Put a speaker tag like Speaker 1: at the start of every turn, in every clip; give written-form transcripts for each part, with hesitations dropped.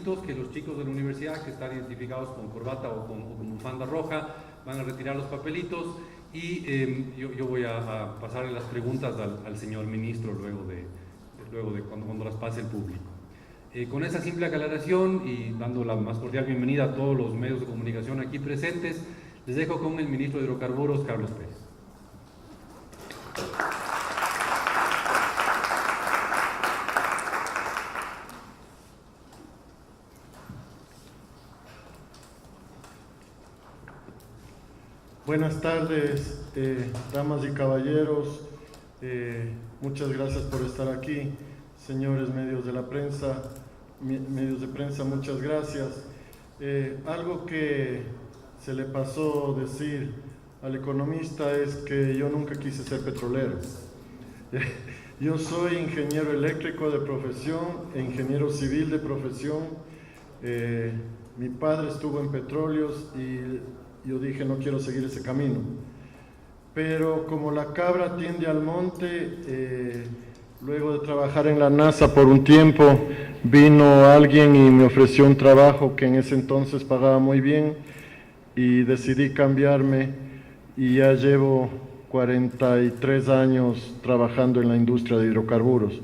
Speaker 1: requisitos, que los chicos de la universidad que están identificados con corbata o con bufanda roja van a retirar los papelitos y yo voy a pasarle las preguntas al señor ministro luego de cuando las pase el público. Con esa simple aclaración y dando la más cordial bienvenida a todos los medios de comunicación aquí presentes, les dejo con el ministro de Hidrocarburos, Carlos Pérez.
Speaker 2: Buenas tardes, damas y caballeros. Muchas gracias por estar aquí. Señores medios de prensa, muchas gracias. Algo que se le pasó decir al economista es que yo nunca quise ser petrolero. Yo soy ingeniero eléctrico de profesión e ingeniero civil de profesión. Mi padre estuvo en petróleos y yo dije no quiero seguir ese camino. Pero como la cabra tiende al monte, luego de trabajar en la NASA por un tiempo, vino alguien y me ofreció un trabajo que en ese entonces pagaba muy bien y decidí cambiarme y ya llevo 43 años trabajando en la industria de hidrocarburos.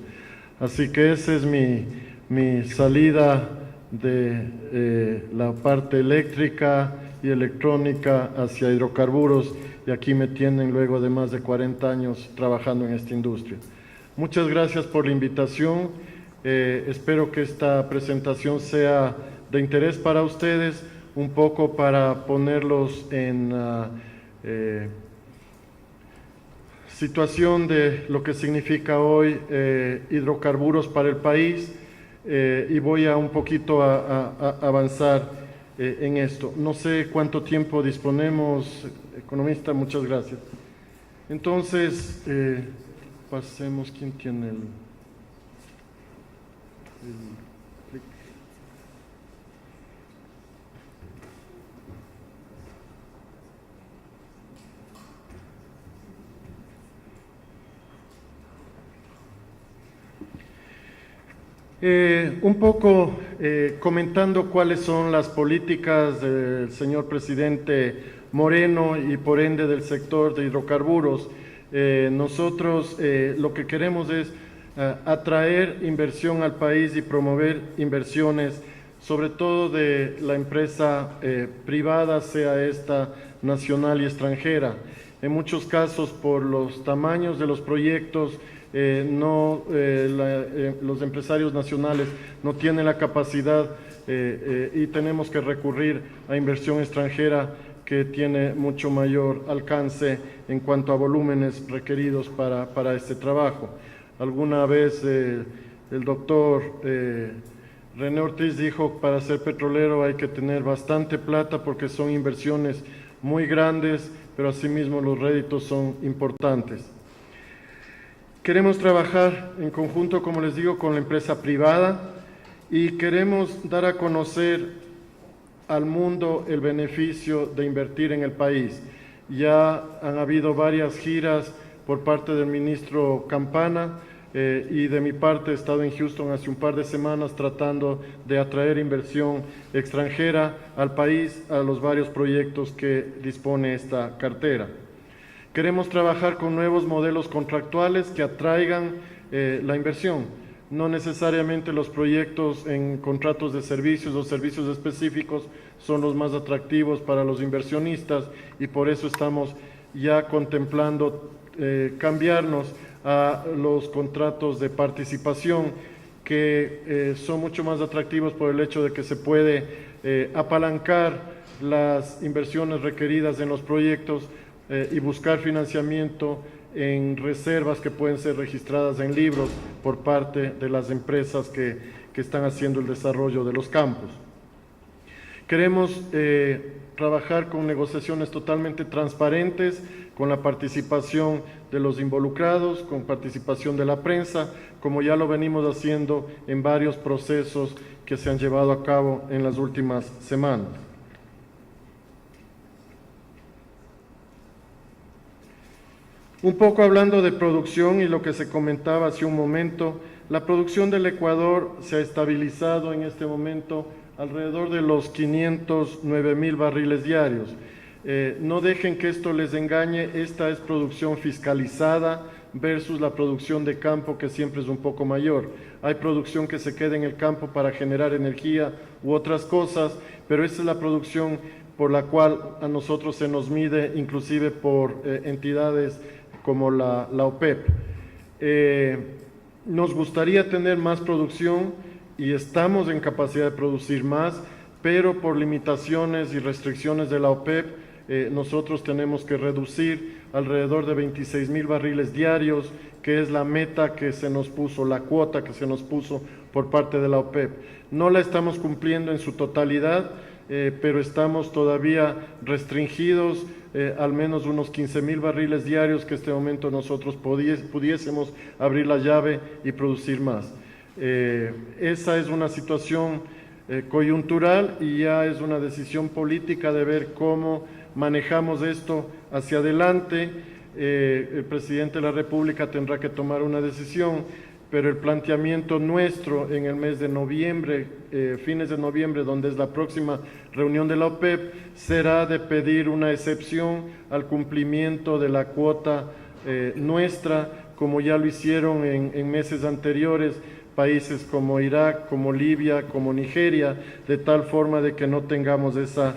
Speaker 2: Así que esa es mi salida de la parte eléctrica y electrónica hacia hidrocarburos y aquí me tienen luego de más de 40 años trabajando en esta industria. Muchas gracias por la invitación. Espero que esta presentación sea de interés para ustedes, un poco para ponerlos en situación de lo que significa hoy hidrocarburos para el país y voy a un poquito a avanzar en esto. No sé cuánto tiempo disponemos, economista, muchas gracias. Entonces, pasemos, ¿quién tiene el clic? Un poco comentando cuáles son las políticas del señor presidente Moreno y por ende del sector de hidrocarburos. Nosotros lo que queremos es atraer inversión al país y promover inversiones, sobre todo de la empresa privada, sea esta nacional y extranjera. En muchos casos, por los tamaños de los proyectos, los empresarios nacionales no tienen la capacidad y tenemos que recurrir a inversión extranjera que tiene mucho mayor alcance en cuanto a volúmenes requeridos para este trabajo. Alguna vez el doctor René Ortiz dijo, para ser petrolero hay que tener bastante plata porque son inversiones muy grandes, pero asimismo los réditos son importantes. Queremos trabajar en conjunto, como les digo, con la empresa privada y queremos dar a conocer al mundo el beneficio de invertir en el país. Ya han habido varias giras por parte del ministro Campana y de mi parte he estado en Houston hace un par de semanas tratando de atraer inversión extranjera al país a los varios proyectos que dispone esta cartera. Queremos trabajar con nuevos modelos contractuales que atraigan la inversión. No necesariamente los proyectos en contratos de servicios o servicios específicos son los más atractivos para los inversionistas y por eso estamos ya contemplando cambiarnos a los contratos de participación que son mucho más atractivos por el hecho de que se puede apalancar las inversiones requeridas en los proyectos y buscar financiamiento en reservas que pueden ser registradas en libros por parte de las empresas que están haciendo el desarrollo de los campos. Queremos trabajar con negociaciones totalmente transparentes, con la participación de los involucrados, con participación de la prensa, como ya lo venimos haciendo en varios procesos que se han llevado a cabo en las últimas semanas. Un poco hablando de producción y lo que se comentaba hace un momento, la producción del Ecuador se ha estabilizado en este momento alrededor de los 509.000 barriles diarios. No dejen que esto les engañe, esta es producción fiscalizada versus la producción de campo, que siempre es un poco mayor. Hay producción que se queda en el campo para generar energía u otras cosas, pero esta es la producción por la cual a nosotros se nos mide inclusive por entidades como la OPEP. Nos gustaría tener más producción y estamos en capacidad de producir más, pero por limitaciones y restricciones de la OPEP, nosotros tenemos que reducir alrededor de 26.000 barriles diarios, que es la meta que se nos puso, la cuota que se nos puso por parte de la OPEP. No la estamos cumpliendo en su totalidad, pero estamos todavía restringidos, al menos unos 15.000 barriles diarios, que en este momento nosotros pudiésemos abrir la llave y producir más. Esa es una situación coyuntural y ya es una decisión política de ver cómo manejamos esto hacia adelante. El presidente de la República tendrá que tomar una decisión, pero el planteamiento nuestro en el mes de noviembre, fines de noviembre, donde es la próxima reunión de la OPEP, será de pedir una excepción al cumplimiento de la cuota nuestra, como ya lo hicieron en meses anteriores países como Irak, como Libia, como Nigeria, de tal forma de que no tengamos esa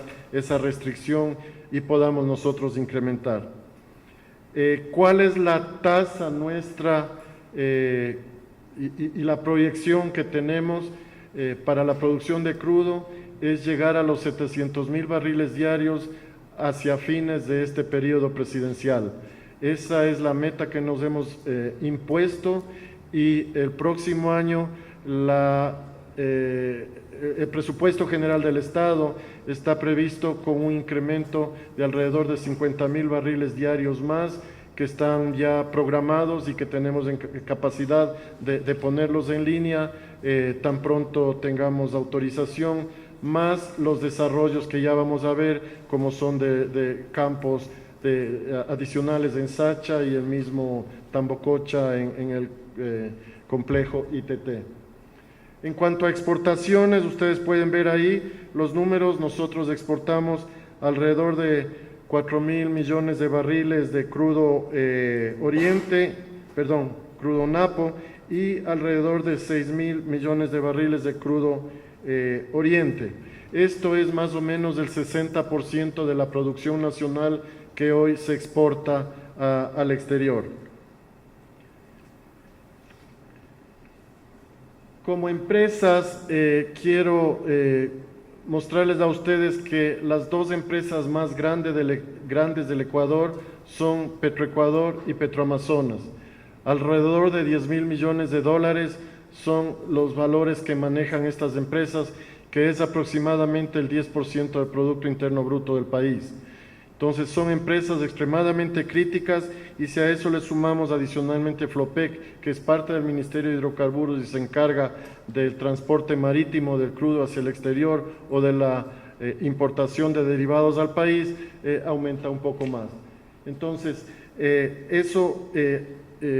Speaker 2: restricción y podamos nosotros incrementar. ¿Cuál es la tasa nuestra y la proyección que tenemos para la producción de crudo? Es llegar a los 700.000 barriles diarios hacia fines de este periodo presidencial. Esa es la meta que nos hemos impuesto, y el próximo año el presupuesto general del Estado está previsto con un incremento de alrededor de 50.000 barriles diarios más, que están ya programados y que tenemos en capacidad de ponerlos en línea tan pronto tengamos autorización, más los desarrollos que ya vamos a ver, como son de campos adicionales en Sacha y el mismo Tambococha en el complejo ITT. En cuanto a exportaciones, ustedes pueden ver ahí los números. Nosotros exportamos alrededor de 4.000 millones de barriles de crudo crudo Napo, y alrededor de 6.000 millones de barriles de crudo Oriente. Esto es más o menos el 60% de la producción nacional que hoy se exporta al exterior. Como empresas, quiero mostrarles a ustedes que las dos empresas más grandes del Ecuador son Petroecuador y Petroamazonas. Alrededor de 10.000 millones de dólares son los valores que manejan estas empresas, que es aproximadamente el 10% del Producto Interno Bruto del país. Entonces son empresas extremadamente críticas, y si a eso le sumamos adicionalmente Flopec, que es parte del Ministerio de Hidrocarburos y se encarga del transporte marítimo del crudo hacia el exterior o de la importación de derivados al país, aumenta un poco más. Entonces eso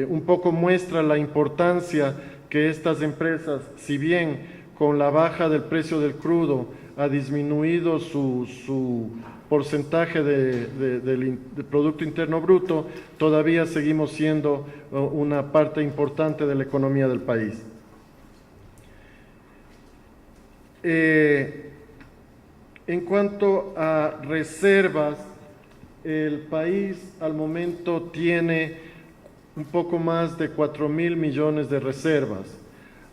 Speaker 2: un poco muestra la importancia que estas empresas, si bien con la baja del precio del crudo ha disminuido su porcentaje del Producto Interno Bruto, todavía seguimos siendo una parte importante de la economía del país. En cuanto a reservas, el país al momento tiene un poco más de 4.000 millones de reservas.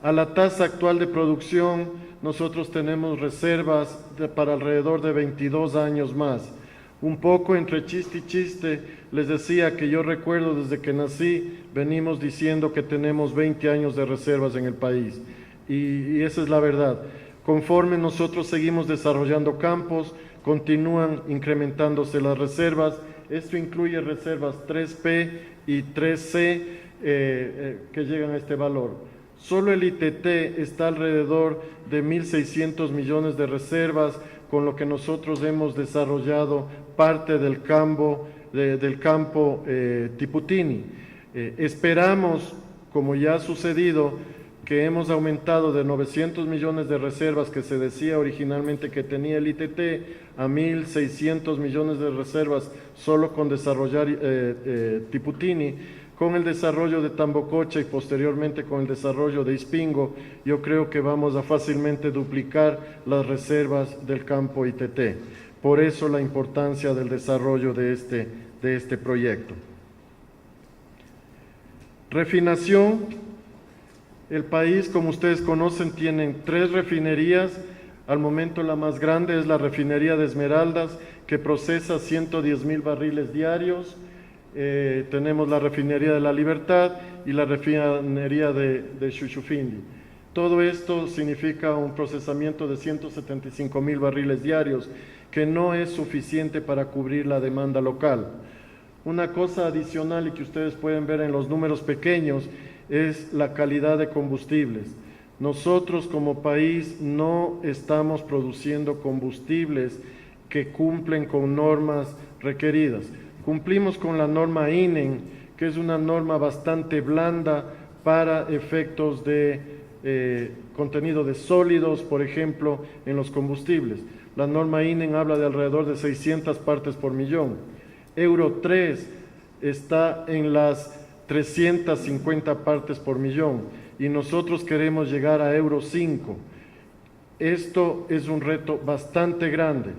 Speaker 2: A la tasa actual de producción, nosotros tenemos reservas para alrededor de 22 años más. Un poco entre chiste y chiste, les decía que yo recuerdo desde que nací, venimos diciendo que tenemos 20 años de reservas en el país. Y esa es la verdad. Conforme nosotros seguimos desarrollando campos, continúan incrementándose las reservas. Esto incluye reservas 3P y 3C que llegan a este valor. Solo el ITT está alrededor de 1.600 millones de reservas, con lo que nosotros hemos desarrollado parte del campo Tiputini. Esperamos, como ya ha sucedido, que hemos aumentado de 900 millones de reservas que se decía originalmente que tenía el ITT a 1.600 millones de reservas solo con desarrollar Tiputini, con el desarrollo de Tambococha y posteriormente con el desarrollo de Ispingo, yo creo que vamos a fácilmente duplicar las reservas del campo ITT. Por eso la importancia del desarrollo de este proyecto. Refinación. El país, como ustedes conocen, tiene 3 refinerías. Al momento la más grande es la refinería de Esmeraldas, que procesa 110,000 barriles diarios. Tenemos la refinería de La Libertad y la refinería de Shushufindi. Todo esto significa un procesamiento de 175,000 barriles diarios, que no es suficiente para cubrir la demanda local. Una cosa adicional y que ustedes pueden ver en los números pequeños es la calidad de combustibles. Nosotros como país no estamos produciendo combustibles que cumplen con normas requeridas. Cumplimos con la norma INEN, que es una norma bastante blanda para efectos de contenido de sólidos, por ejemplo, en los combustibles. La norma INEN habla de alrededor de 600 partes por millón. Euro 3 está en las 350 partes por millón y nosotros queremos llegar a Euro 5. Esto es un reto bastante grande.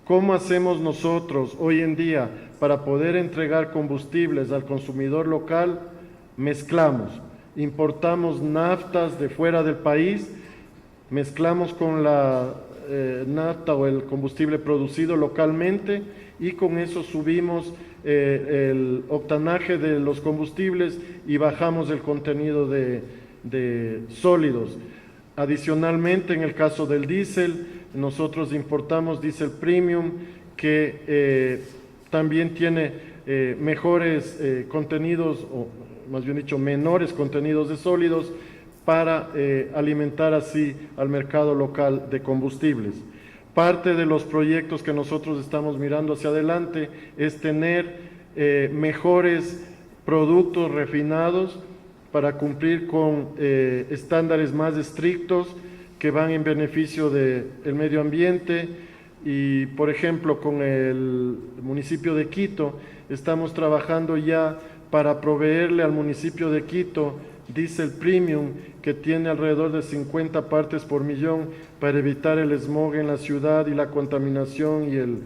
Speaker 2: ¿Cómo hacemos nosotros hoy en día para poder entregar combustibles al consumidor local? Mezclamos, importamos naftas de fuera del país, mezclamos con la nafta o el combustible producido localmente y con eso subimos el octanaje de los combustibles y bajamos el contenido de sólidos. Adicionalmente, en el caso del diésel, nosotros importamos diésel premium que también tiene mejores contenidos, o más bien dicho, menores contenidos de sólidos para alimentar así al mercado local de combustibles. Parte de los proyectos que nosotros estamos mirando hacia adelante es tener mejores productos refinados para cumplir con estándares más estrictos que van en beneficio del medio ambiente y, por ejemplo, con el municipio de Quito estamos trabajando ya para proveerle al municipio de Quito diésel premium que tiene alrededor de 50 partes por millón para evitar el smog en la ciudad y la contaminación y el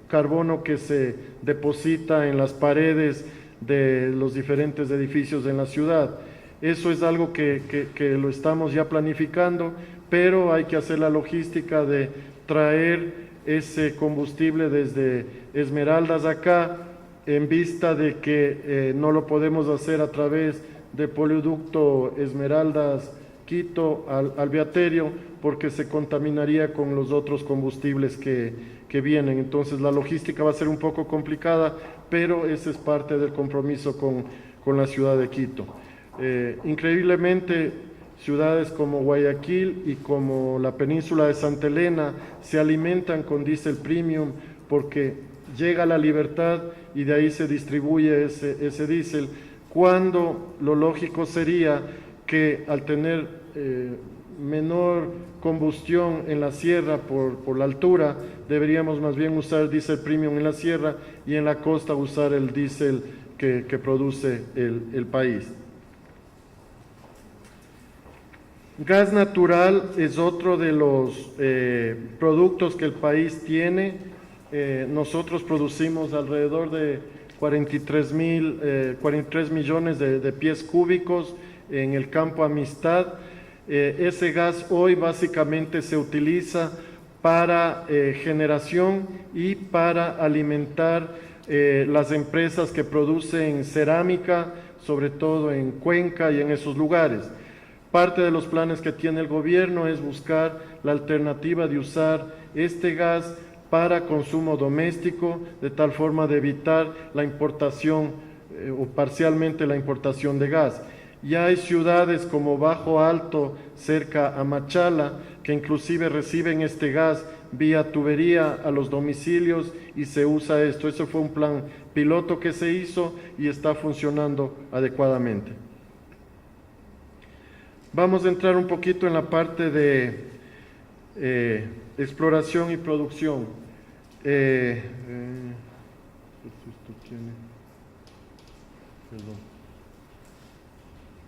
Speaker 2: carbono que se deposita en las paredes de los diferentes edificios en la ciudad. Eso es algo que lo estamos ya planificando, pero hay que hacer la logística de traer ese combustible desde Esmeraldas acá, en vista de que no lo podemos hacer a través del poliducto Esmeraldas-Quito al Beaterio, porque se contaminaría con los otros combustibles que vienen. Entonces la logística va a ser un poco complicada, pero ese es parte del compromiso con la ciudad de Quito. Increíblemente, ciudades como Guayaquil y como la península de Santa Elena se alimentan con diésel premium porque llega a La Libertad y de ahí se distribuye ese diésel, cuando lo lógico sería que al tener menor combustión en la sierra por la altura, deberíamos más bien usar diésel premium en la sierra y en la costa usar el diésel que produce el país. Gas natural es otro de los productos que el país tiene. Nosotros producimos alrededor de 43 millones de pies cúbicos en el campo Amistad. Ese gas hoy básicamente se utiliza para generación y para alimentar las empresas que producen cerámica, sobre todo en Cuenca y en esos lugares. Parte de los planes que tiene el gobierno es buscar la alternativa de usar este gas para consumo doméstico, de tal forma de evitar la importación o parcialmente la importación de gas. Ya hay ciudades como Bajo Alto, cerca a Machala, que inclusive reciben este gas vía tubería a los domicilios y se usa esto. Eso fue un plan piloto que se hizo y está funcionando adecuadamente. Vamos a entrar un poquito en la parte de exploración y producción. Esto tiene... Perdón.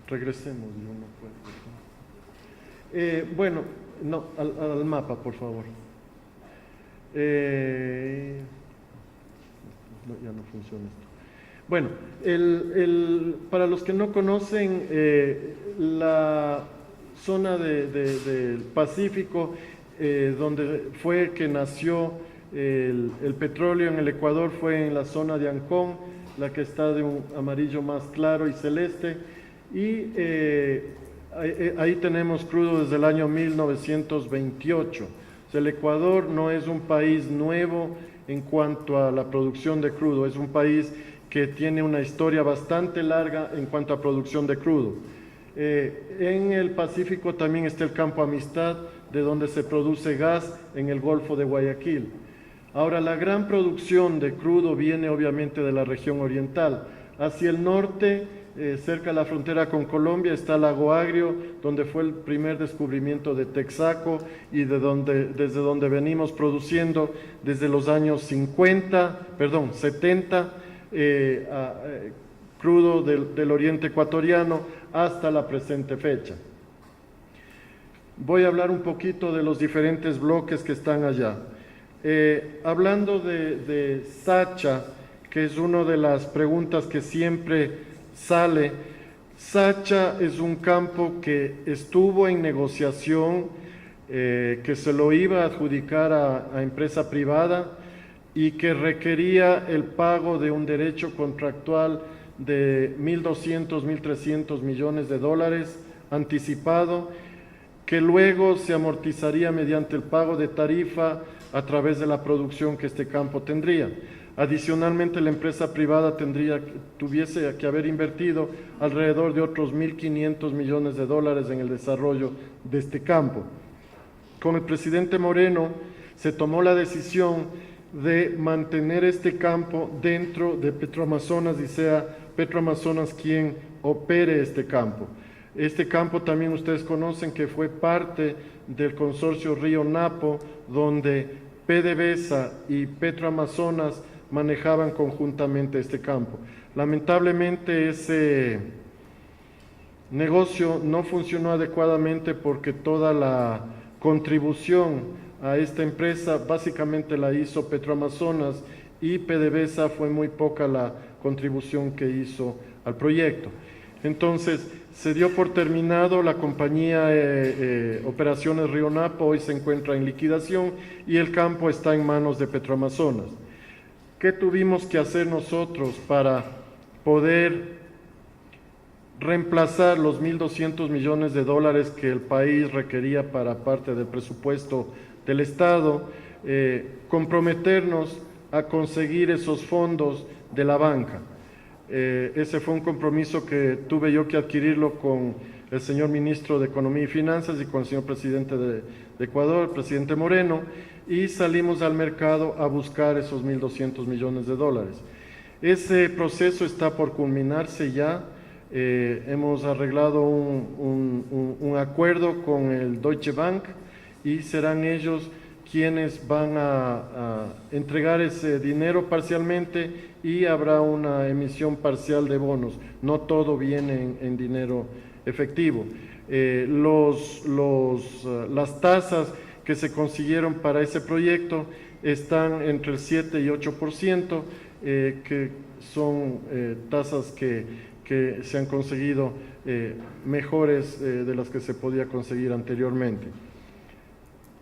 Speaker 2: Regresemos, yo no puedo. Bueno, no, al mapa, por favor. No, ya no funciona esto. Bueno, para los que no conocen, la zona del Pacífico, donde fue que nació el petróleo en el Ecuador, fue en la zona de Ancón, la que está de un amarillo más claro y celeste, y ahí tenemos crudo desde el año 1928. O sea, el Ecuador no es un país nuevo en cuanto a la producción de crudo, es un país que tiene una historia bastante larga en cuanto a producción de crudo. En el Pacífico también está el Campo Amistad, de donde se produce gas en el Golfo de Guayaquil. Ahora, la gran producción de crudo viene obviamente de la región oriental. Hacia el norte, cerca de la frontera con Colombia, está Lago Agrio, donde fue el primer descubrimiento de Texaco y desde donde venimos produciendo desde los años 70, crudo del oriente ecuatoriano hasta la presente fecha. Voy a hablar un poquito de los diferentes bloques que están allá. Hablando de Sacha, que es una de las preguntas que siempre sale, Sacha es un campo que estuvo en negociación, que se lo iba a adjudicar a empresa privada y que requería el pago de un derecho contractual de 1.200, 1.300 millones de dólares anticipado, que luego se amortizaría mediante el pago de tarifa a través de la producción que este campo tendría. Adicionalmente, la empresa privada tuviese que haber invertido alrededor de otros 1.500 millones de dólares en el desarrollo de este campo. Con el presidente Moreno se tomó la decisión de mantener este campo dentro de Petroamazonas y sea Petroamazonas quien opere este campo. Este campo también ustedes conocen que fue parte del consorcio Río Napo, donde PDVSA y Petroamazonas manejaban conjuntamente este campo. Lamentablemente ese negocio no funcionó adecuadamente porque toda la contribución a esta empresa básicamente la hizo Petroamazonas y PDVSA fue muy poca la contribución que hizo al proyecto. Entonces se dio por terminado la compañía Operaciones Río Napo, hoy se encuentra en liquidación y el campo está en manos de Petroamazonas. ¿Qué tuvimos que hacer nosotros para poder reemplazar los 1.200 millones de dólares que el país requería para parte del presupuesto del Estado? Comprometernos a conseguir esos fondos de la banca. Ese fue un compromiso que tuve yo que adquirirlo con el señor ministro de Economía y Finanzas y con el señor presidente de Ecuador, el presidente Moreno, y salimos al mercado a buscar esos 1.200 millones de dólares. Ese proceso está por culminarse ya. Hemos arreglado un acuerdo con el Deutsche Bank y serán ellos quienes van a entregar ese dinero parcialmente y habrá una emisión parcial de bonos. No todo viene en dinero efectivo. Las tasas que se consiguieron para ese proyecto están entre el 7 y 8%, que son tasas que se han conseguido mejores de las que se podía conseguir anteriormente.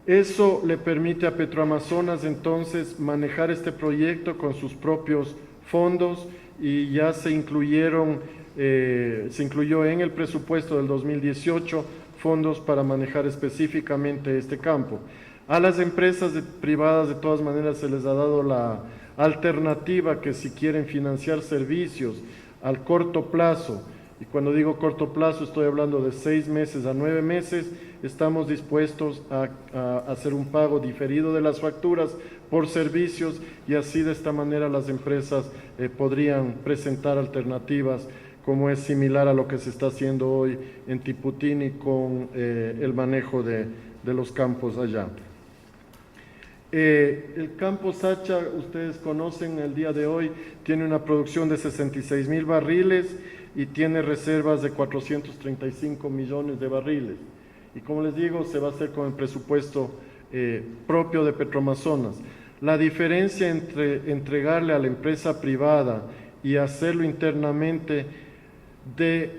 Speaker 2: Eso le permite a Petroamazonas entonces manejar este proyecto con sus propios fondos y ya se incluyó en el presupuesto del 2018 fondos para manejar específicamente este campo. A las empresas privadas de todas maneras se les ha dado la alternativa que si quieren financiar servicios al corto plazo, y cuando digo corto plazo estoy hablando de 6 meses a 9 meses, estamos dispuestos a hacer un pago diferido de las facturas por servicios y así de esta manera las empresas podrían presentar alternativas como es similar a lo que se está haciendo hoy en Tiputini con el manejo de los campos allá. El campo Sacha, ustedes conocen, el día de hoy tiene una producción de 66,000 barriles y tiene reservas de 435 millones de barriles. Y como les digo, se va a hacer con el presupuesto propio de Petroamazonas. La diferencia entre entregarle a la empresa privada y hacerlo internamente de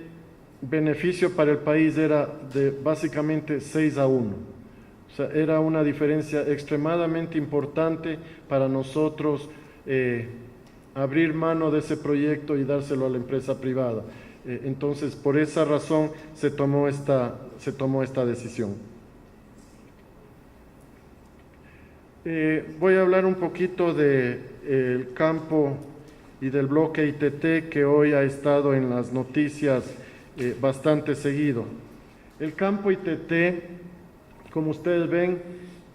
Speaker 2: beneficio para el país era de básicamente 6-1. O sea, era una diferencia extremadamente importante para nosotros abrir mano de ese proyecto y dárselo a la empresa privada. Entonces, por esa razón se tomó esta decisión. Voy a hablar un poquito del campo y del bloque ITT que hoy ha estado en las noticias bastante seguido. El campo ITT, como ustedes ven,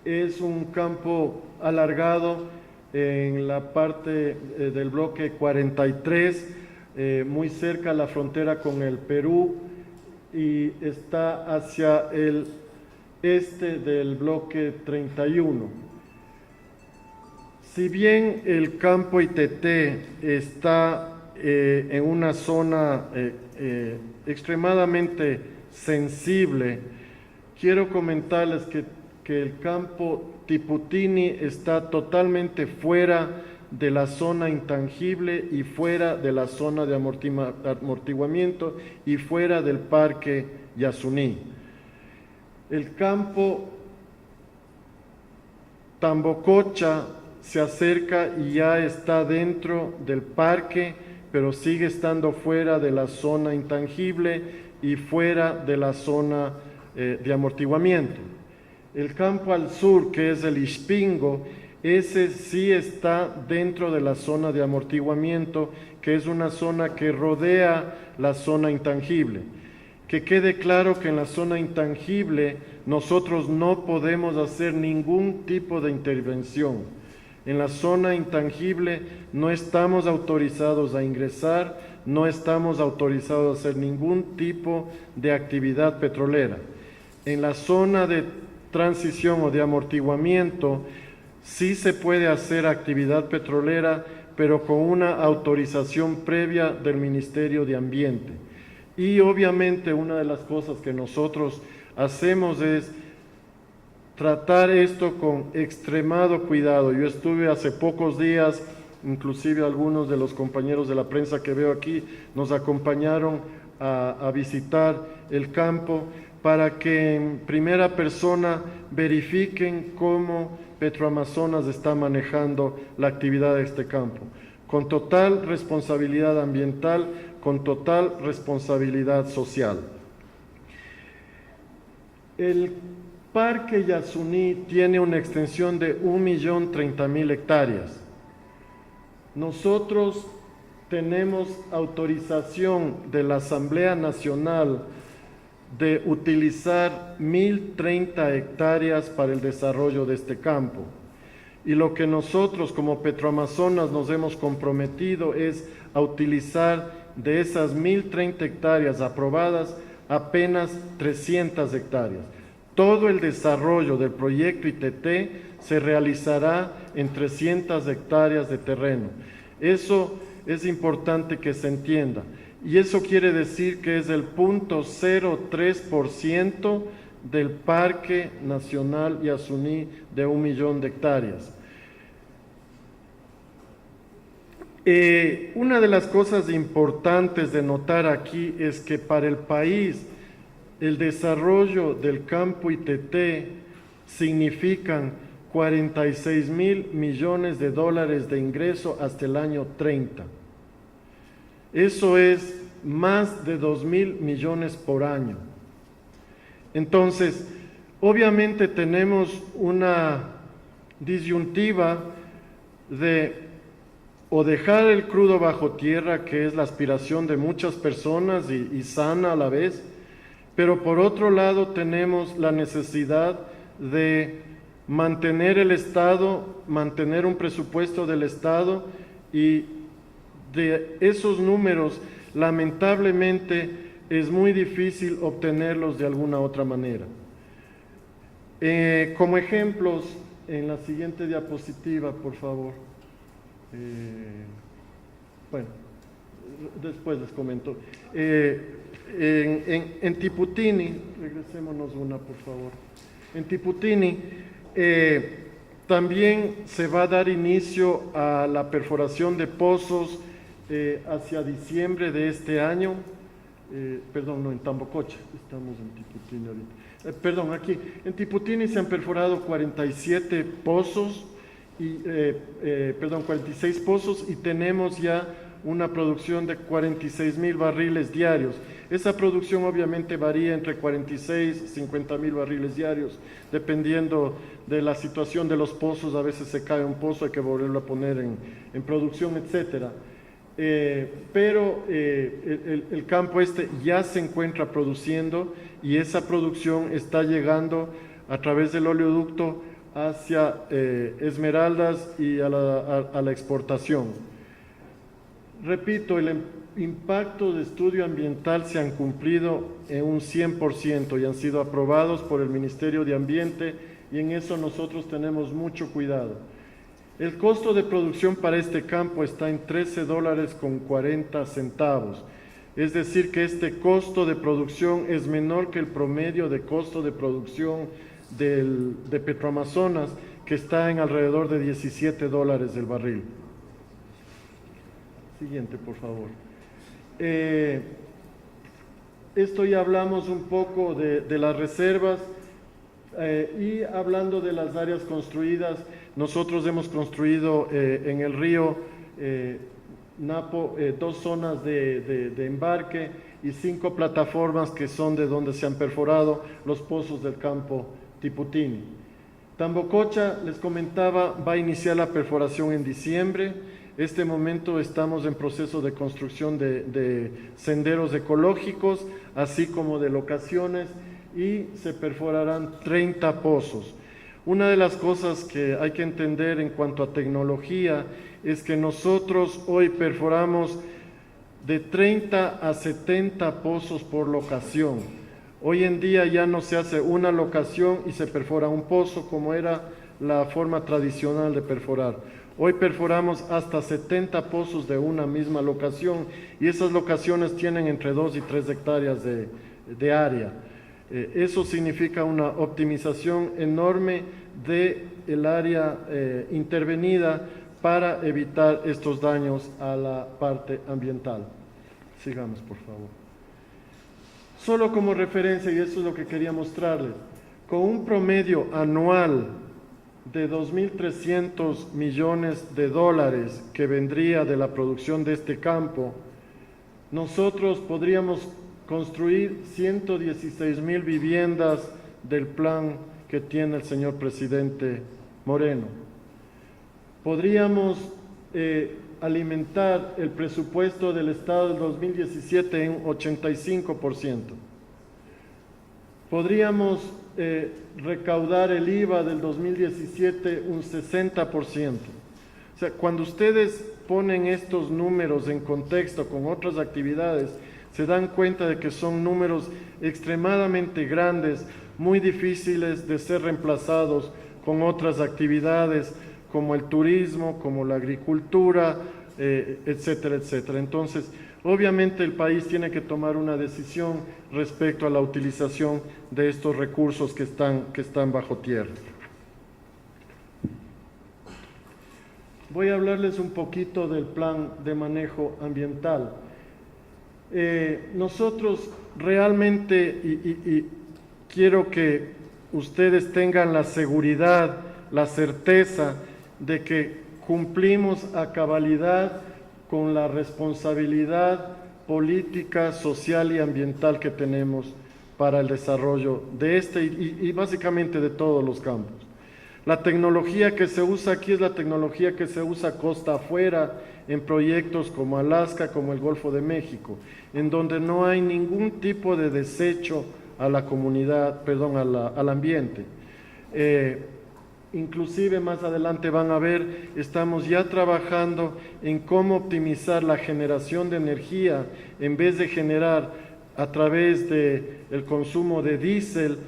Speaker 2: es un campo alargado en la parte del bloque 43, muy cerca a la frontera con el Perú, y está hacia el este del bloque 31. Si bien el campo ITT está en una zona extremadamente sensible, quiero comentarles que el campo Tiputini está totalmente fuera de la zona intangible y fuera de la zona de amortiguamiento y fuera del parque Yasuní. El campo Tambococha se acerca y ya está dentro del parque, pero sigue estando fuera de la zona intangible y fuera de la zona de amortiguamiento. El campo al sur, que es el Ixpingo, ese sí está dentro de la zona de amortiguamiento, que es una zona que rodea la zona intangible. Que quede claro que en la zona intangible nosotros no podemos hacer ningún tipo de intervención. En la zona intangible no estamos autorizados a ingresar, no estamos autorizados a hacer ningún tipo de actividad petrolera. En la zona de transición o de amortiguamiento sí se puede hacer actividad petrolera, pero con una autorización previa del Ministerio de Ambiente. Y obviamente una de las cosas que nosotros hacemos es tratar esto con extremado cuidado. Yo estuve hace pocos días, inclusive algunos de los compañeros de la prensa que veo aquí nos acompañaron a visitar el campo para que en primera persona verifiquen cómo Petroamazonas está manejando la actividad de este campo, con total responsabilidad ambiental, con total responsabilidad social. El Parque Yasuní tiene una extensión de 1.030.000 hectáreas. Nosotros tenemos autorización de la Asamblea Nacional de utilizar 1.030 hectáreas para el desarrollo de este campo. Y lo que nosotros como Petroamazonas nos hemos comprometido es a utilizar de esas 1.030 hectáreas aprobadas apenas 300 hectáreas. Todo el desarrollo del proyecto ITT se realizará en 300 hectáreas de terreno. Eso es importante que se entienda. Y eso quiere decir que es el 0.03% del Parque Nacional Yasuní de 1.000.000 de hectáreas. Una de las cosas importantes de notar aquí es que para el país el desarrollo del campo ITT significan 46.000 millones de dólares de ingreso hasta el año 30. Eso es más de 2.000 millones por año. Entonces, obviamente tenemos una disyuntiva de o dejar el crudo bajo tierra, que es la aspiración de muchas personas y sana a la vez, pero por otro lado tenemos la necesidad de mantener el Estado, mantener un presupuesto del Estado y de esos números lamentablemente es muy difícil obtenerlos de alguna otra manera. Como ejemplos, en la siguiente diapositiva, por favor. Bueno, después les comento. En Tiputini, regresémonos una, por favor. En Tiputini también se va a dar inicio a la perforación de pozos hacia diciembre de este año. Perdón, no, en Tambococha, estamos en Tiputini ahorita. Perdón, aquí, en Tiputini se han perforado 47 pozos, 46 pozos, y tenemos ya una producción de 46,000 barriles diarios. Esa producción obviamente varía entre 46 y 50,000 barriles diarios, dependiendo de la situación de los pozos. A veces se cae un pozo, hay que volverlo a poner en producción, etcétera. Pero el campo este ya se encuentra produciendo, y esa producción está llegando a través del oleoducto hacia Esmeraldas y a la exportación. Repito, el impacto de estudio ambiental se han cumplido en un 100% y han sido aprobados por el Ministerio de Ambiente, y en eso nosotros tenemos mucho cuidado. El costo de producción para este campo está en $13.40, es decir que este costo de producción es menor que el promedio de costo de producción de Petroamazonas, que está en alrededor de $17 el barril. Siguiente, por favor. Esto ya hablamos un poco de las reservas, y hablando de las áreas construidas, nosotros hemos construido en el río Napo 2 zonas de embarque y 5 plataformas que son de donde se han perforado los pozos del campo Tiputini. Tambococha, les comentaba, va a iniciar la perforación en diciembre. Este momento estamos en proceso de construcción de senderos ecológicos, así como de locaciones, y se perforarán 30 pozos. Una de las cosas que hay que entender en cuanto a tecnología es que nosotros hoy perforamos de 30 a 70 pozos por locación. Hoy en día ya no se hace una locación y se perfora un pozo como era la forma tradicional de perforar. Hoy perforamos hasta 70 pozos de una misma locación, y esas locaciones tienen entre 2 y 3 hectáreas de área. Eso significa una optimización enorme del área intervenida para evitar estos daños a la parte ambiental. Sigamos, por favor. Solo como referencia, y eso es lo que quería mostrarles, con un promedio anual de 2.300 millones de dólares que vendría de la producción de este campo, nosotros podríamos construir 116,000 viviendas del plan que tiene el señor presidente Moreno. Podríamos alimentar el presupuesto del Estado del 2017 en 85%. Podríamos recaudar el IVA del 2017 un 60%. O sea, cuando ustedes ponen estos números en contexto con otras actividades, se dan cuenta de que son números extremadamente grandes, muy difíciles de ser reemplazados con otras actividades como el turismo, como la agricultura, etcétera, etcétera. Entonces, obviamente el país tiene que tomar una decisión respecto a la utilización de estos recursos que están bajo tierra. Voy a hablarles un poquito del plan de manejo ambiental. Nosotros realmente, y quiero que ustedes tengan la seguridad, la certeza de que cumplimos a cabalidad con la responsabilidad política, social y ambiental que tenemos para el desarrollo de este y básicamente de todos los campos. La tecnología que se usa aquí es la tecnología que se usa costa afuera en proyectos como Alaska, como el Golfo de México, en donde no hay ningún tipo de desecho a la comunidad, perdón, al ambiente. inclusive más adelante van a ver, estamos ya trabajando en cómo optimizar la generación de energía en vez de generar a través del consumo de diésel.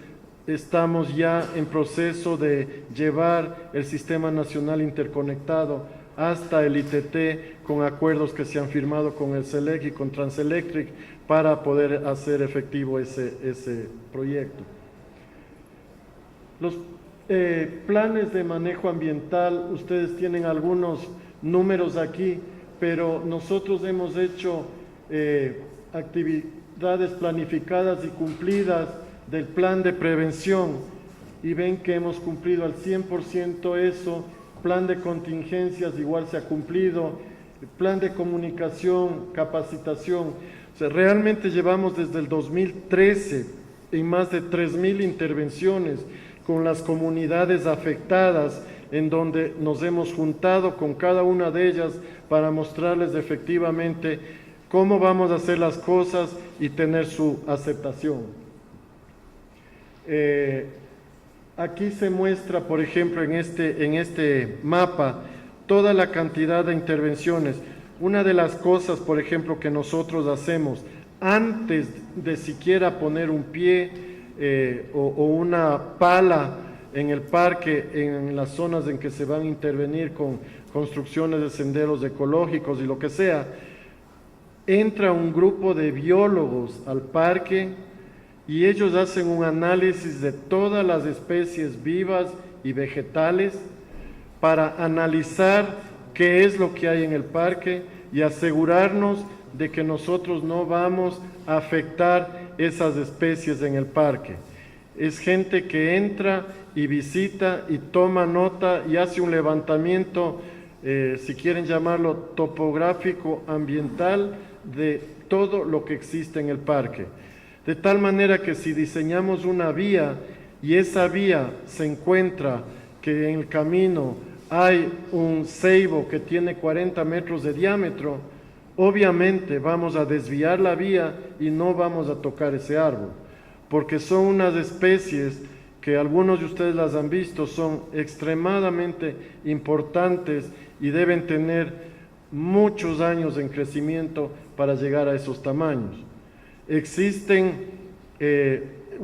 Speaker 2: Estamos ya en proceso de llevar el Sistema Nacional Interconectado hasta el ITT con acuerdos que se han firmado con el SELEC y con Transelectric para poder hacer efectivo ese proyecto. Los planes de manejo ambiental, ustedes tienen algunos números aquí, pero nosotros hemos hecho actividades planificadas y cumplidas del plan de prevención y ven que hemos cumplido al 100% eso. Plan de contingencias igual se ha cumplido, plan de comunicación, capacitación. O sea, realmente llevamos desde el 2013 en más de 3.000 intervenciones con las comunidades afectadas, en donde nos hemos juntado con cada una de ellas para mostrarles efectivamente cómo vamos a hacer las cosas y tener su aceptación. Aquí se muestra, por ejemplo, en este mapa, toda la cantidad de intervenciones. Una de las cosas, por ejemplo, que nosotros hacemos antes de siquiera poner un pie o una pala en el parque, en las zonas en que se van a intervenir con construcciones de senderos ecológicos y lo que sea, entra un grupo de biólogos al parque y ellos hacen un análisis de todas las especies vivas y vegetales para analizar qué es lo que hay en el parque y asegurarnos de que nosotros no vamos a afectar esas especies en el parque. Es gente que entra y visita y toma nota y hace un levantamiento, si quieren llamarlo topográfico ambiental, de todo lo que existe en el parque. De tal manera que si diseñamos una vía y esa vía se encuentra que en el camino hay un ceibo que tiene 40 metros de diámetro, obviamente vamos a desviar la vía y no vamos a tocar ese árbol, porque son unas especies que algunos de ustedes las han visto, son extremadamente importantes y deben tener muchos años en crecimiento para llegar a esos tamaños. Existen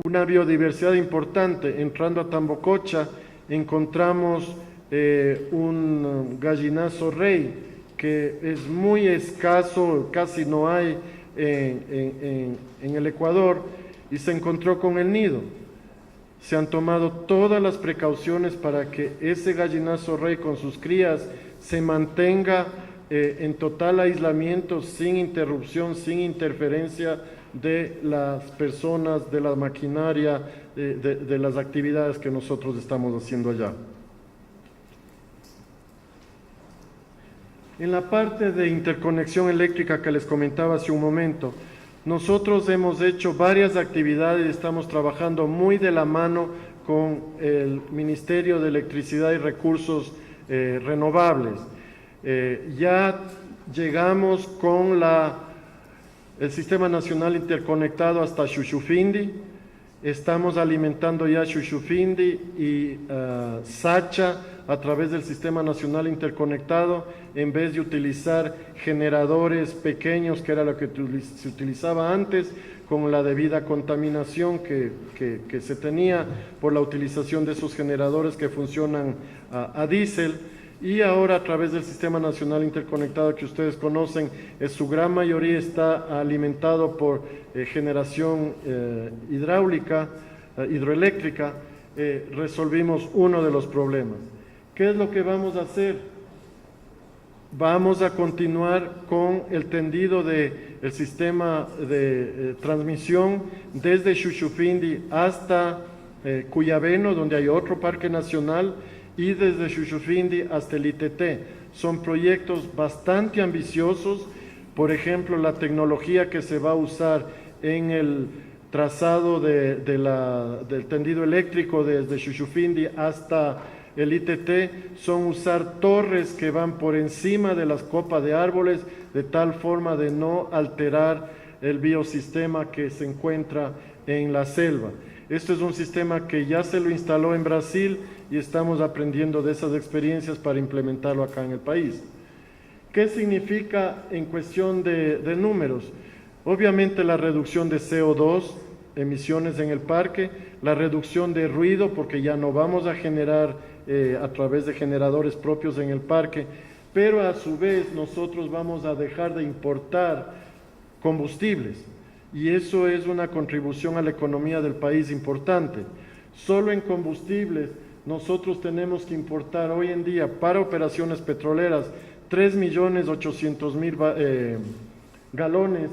Speaker 2: una biodiversidad importante. Entrando a Tambococha encontramos un gallinazo rey que es muy escaso, casi no hay en el Ecuador, y se encontró con el nido. Se han tomado todas las precauciones para que ese gallinazo rey con sus crías se mantenga en total aislamiento, sin interrupción, sin interferencia de las personas, de la maquinaria, de las actividades que nosotros estamos haciendo allá. En la parte de interconexión eléctrica que les comentaba hace un momento, nosotros hemos hecho varias actividades y estamos trabajando muy de la mano con el Ministerio de Electricidad y Recursos Renovables. Ya llegamos con el Sistema Nacional Interconectado hasta Xuxufindi. Estamos alimentando ya Xuxufindi y Sacha a través del Sistema Nacional Interconectado, en vez de utilizar generadores pequeños, que era lo que se utilizaba antes, con la debida contaminación que se tenía por la utilización de esos generadores que funcionan a diésel. Y ahora a través del Sistema Nacional Interconectado que ustedes conocen, su gran mayoría está alimentado por generación hidroeléctrica. Resolvimos uno de los problemas. ¿Qué es lo que vamos a hacer? Vamos a continuar con el tendido del sistema de transmisión desde Xuxufindi hasta Cuyabeno, donde hay otro parque nacional, y desde Xuxufindi hasta el ITT. Son proyectos bastante ambiciosos. Por ejemplo, la tecnología que se va a usar en el trazado del tendido eléctrico desde Xuxufindi hasta el ITT son usar torres que van por encima de las copas de árboles, de tal forma de no alterar el biosistema que se encuentra en la selva. Esto es un sistema que ya se lo instaló en Brasil y estamos aprendiendo de esas experiencias para implementarlo acá en el país. ¿Qué significa en cuestión de números? Obviamente la reducción de CO2, emisiones en el parque, la reducción de ruido, porque ya no vamos a generar a través de generadores propios en el parque, pero a su vez nosotros vamos a dejar de importar combustibles y eso es una contribución a la economía del país importante. Solo en combustibles nosotros tenemos que importar hoy en día para operaciones petroleras 3.800.000 galones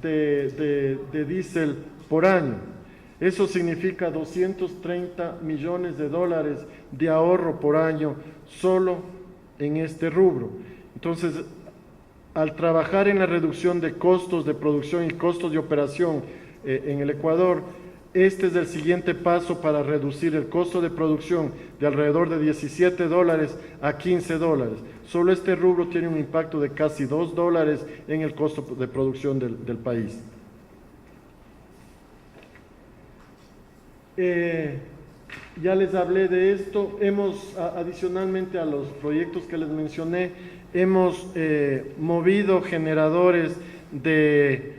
Speaker 2: de diésel por año. Eso significa 230 millones de dólares de ahorro por año solo en este rubro. Entonces, al trabajar en la reducción de costos de producción y costos de operación en el Ecuador, este es el siguiente paso para reducir el costo de producción de alrededor de $17 a $15. Solo este rubro tiene un impacto de casi $2 en el costo de producción del país. Ya les hablé de esto. Adicionalmente a los proyectos que les mencioné, hemos movido generadores de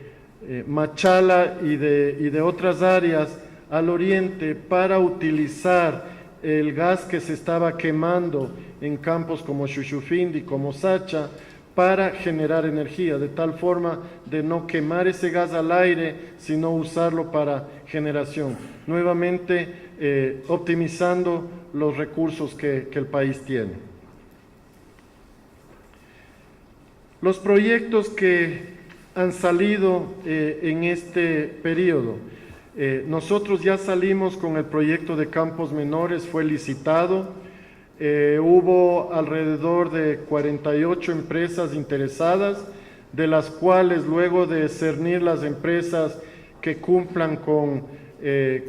Speaker 2: Machala y de otras áreas al oriente para utilizar el gas que se estaba quemando en campos como Shushufindi, como Sacha, para generar energía, de tal forma de no quemar ese gas al aire, sino usarlo para generación. Nuevamente, optimizando los recursos que el país tiene. Los proyectos que han salido en este periodo. Nosotros ya salimos con el proyecto de campos menores, fue licitado. Hubo alrededor de 48 empresas interesadas, de las cuales luego de cernir las empresas que cumplan con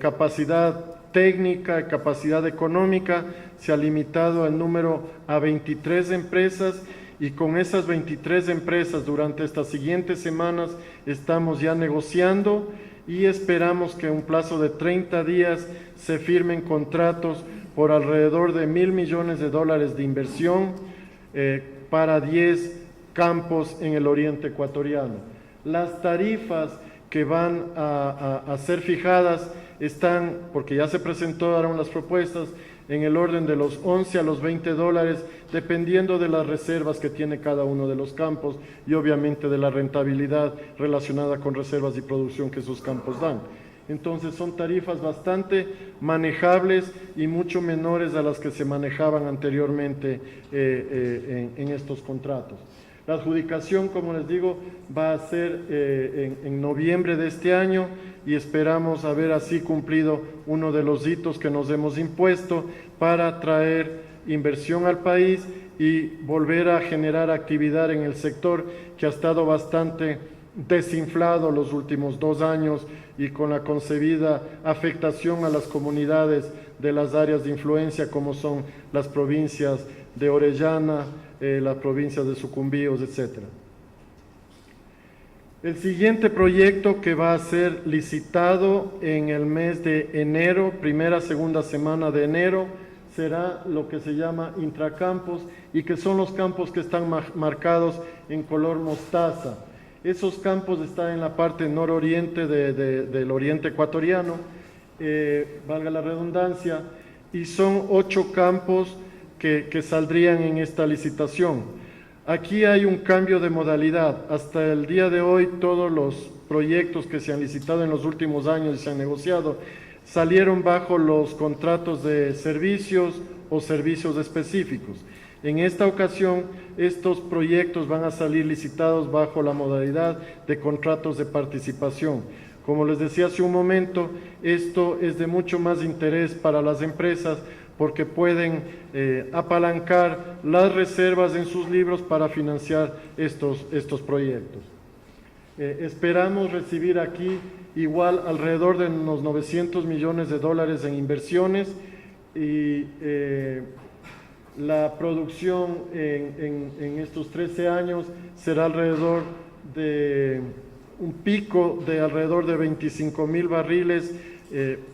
Speaker 2: capacidad técnica, capacidad económica, se ha limitado el número a 23 empresas y con esas 23 empresas durante estas siguientes semanas estamos ya negociando y esperamos que en un plazo de 30 días se firmen contratos por alrededor de $1.000 millones de inversión para 10 campos en el oriente ecuatoriano. Las tarifas que van a ser fijadas están, porque ya se presentaron las propuestas, en el orden de los 11 a los $20, dependiendo de las reservas que tiene cada uno de los campos y obviamente de la rentabilidad relacionada con reservas y producción que esos campos dan. Entonces son tarifas bastante manejables y mucho menores a las que se manejaban anteriormente en estos contratos. La adjudicación, como les digo, va a ser en noviembre de este año y esperamos haber así cumplido uno de los hitos que nos hemos impuesto para traer inversión al país y volver a generar actividad en el sector que ha estado bastante desinflado los últimos 2 años y con la concebida afectación a las comunidades de las áreas de influencia como son las provincias de Orellana, las provincias de Sucumbíos, etc. El siguiente proyecto que va a ser licitado en el mes de enero, primera, segunda semana de enero, será lo que se llama intracampos y que son los campos que están marcados en color mostaza. Esos campos están en la parte nororiente del oriente ecuatoriano, valga la redundancia, y son 8 campos que saldrían en esta licitación. Aquí hay un cambio de modalidad. Hasta el día de hoy todos los proyectos que se han licitado en los últimos años y se han negociado salieron bajo los contratos de servicios o servicios específicos. En esta ocasión, estos proyectos van a salir licitados bajo la modalidad de contratos de participación. Como les decía hace un momento, esto es de mucho más interés para las empresas porque pueden apalancar las reservas en sus libros para financiar estos proyectos. Esperamos recibir aquí igual alrededor de unos $900 millones en inversiones y la producción en estos 13 años será alrededor de un pico de alrededor de 25.000 barriles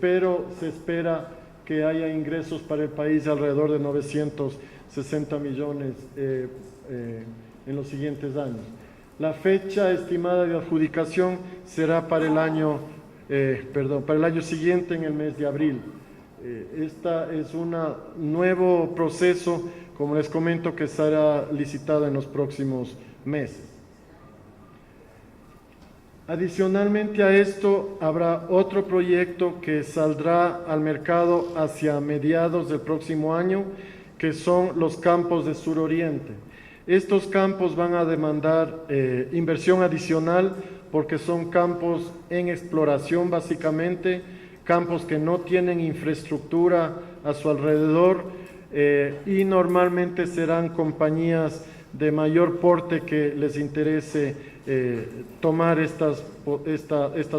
Speaker 2: pero se espera que haya ingresos para el país de alrededor de 960 millones en los siguientes años. La fecha estimada de adjudicación será para el año siguiente, en el mes de abril. Esta es un nuevo proceso, como les comento, que será licitado en los próximos meses. Adicionalmente a esto, habrá otro proyecto que saldrá al mercado hacia mediados del próximo año, que son los campos de suroriente. Estos campos van a demandar inversión adicional porque son campos en exploración básicamente, campos que no tienen infraestructura a su alrededor y normalmente serán compañías de mayor porte que les interese tomar estas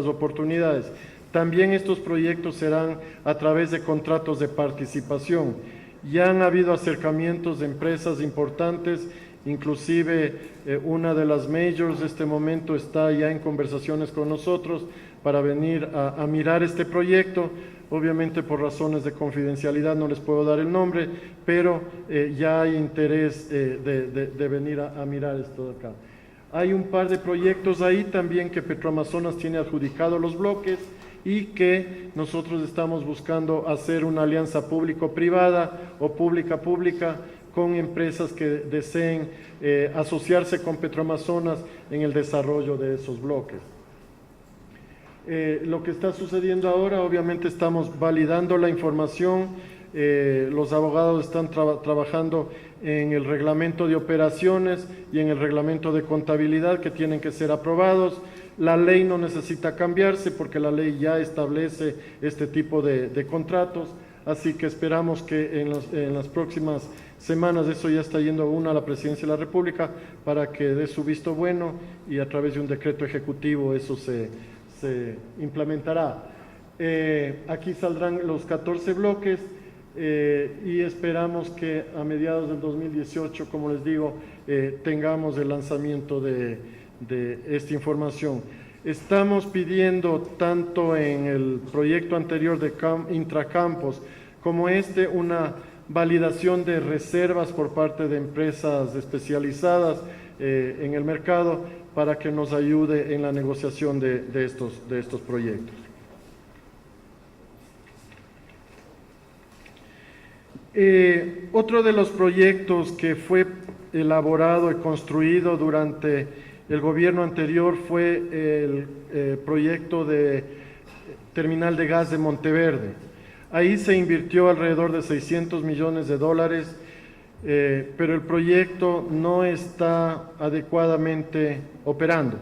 Speaker 2: oportunidades. También estos proyectos serán a través de contratos de participación. Ya han habido acercamientos de empresas importantes, inclusive una de las majors de este momento está ya en conversaciones con nosotros para venir a mirar este proyecto. Obviamente por razones de confidencialidad no les puedo dar el nombre, pero ya hay interés de venir a mirar esto de acá. Hay un par de proyectos ahí también que Petroamazonas tiene adjudicado los bloques y que nosotros estamos buscando hacer una alianza público-privada o pública-pública con empresas que deseen asociarse con Petroamazonas en el desarrollo de esos bloques. Lo que está sucediendo ahora, obviamente estamos validando la información, los abogados están trabajando en el reglamento de operaciones y en el reglamento de contabilidad que tienen que ser aprobados. La ley no necesita cambiarse porque la ley ya establece este tipo de contratos, así que esperamos que en las próximas semanas, eso ya está yendo a la Presidencia de la República para que dé su visto bueno y a través de un decreto ejecutivo eso se implementará. Aquí saldrán los 14 bloques y esperamos que a mediados del 2018, como les digo, tengamos el lanzamiento de esta información. Estamos pidiendo tanto en el proyecto anterior de Intracampos como una validación de reservas por parte de empresas especializadas en el mercado para que nos ayude en la negociación de estos proyectos. Otro de los proyectos que fue elaborado y construido durante el gobierno anterior fue el proyecto de terminal de gas de Monteverde. Ahí se invirtió alrededor de $600 millones, pero el proyecto no está adecuadamente operando.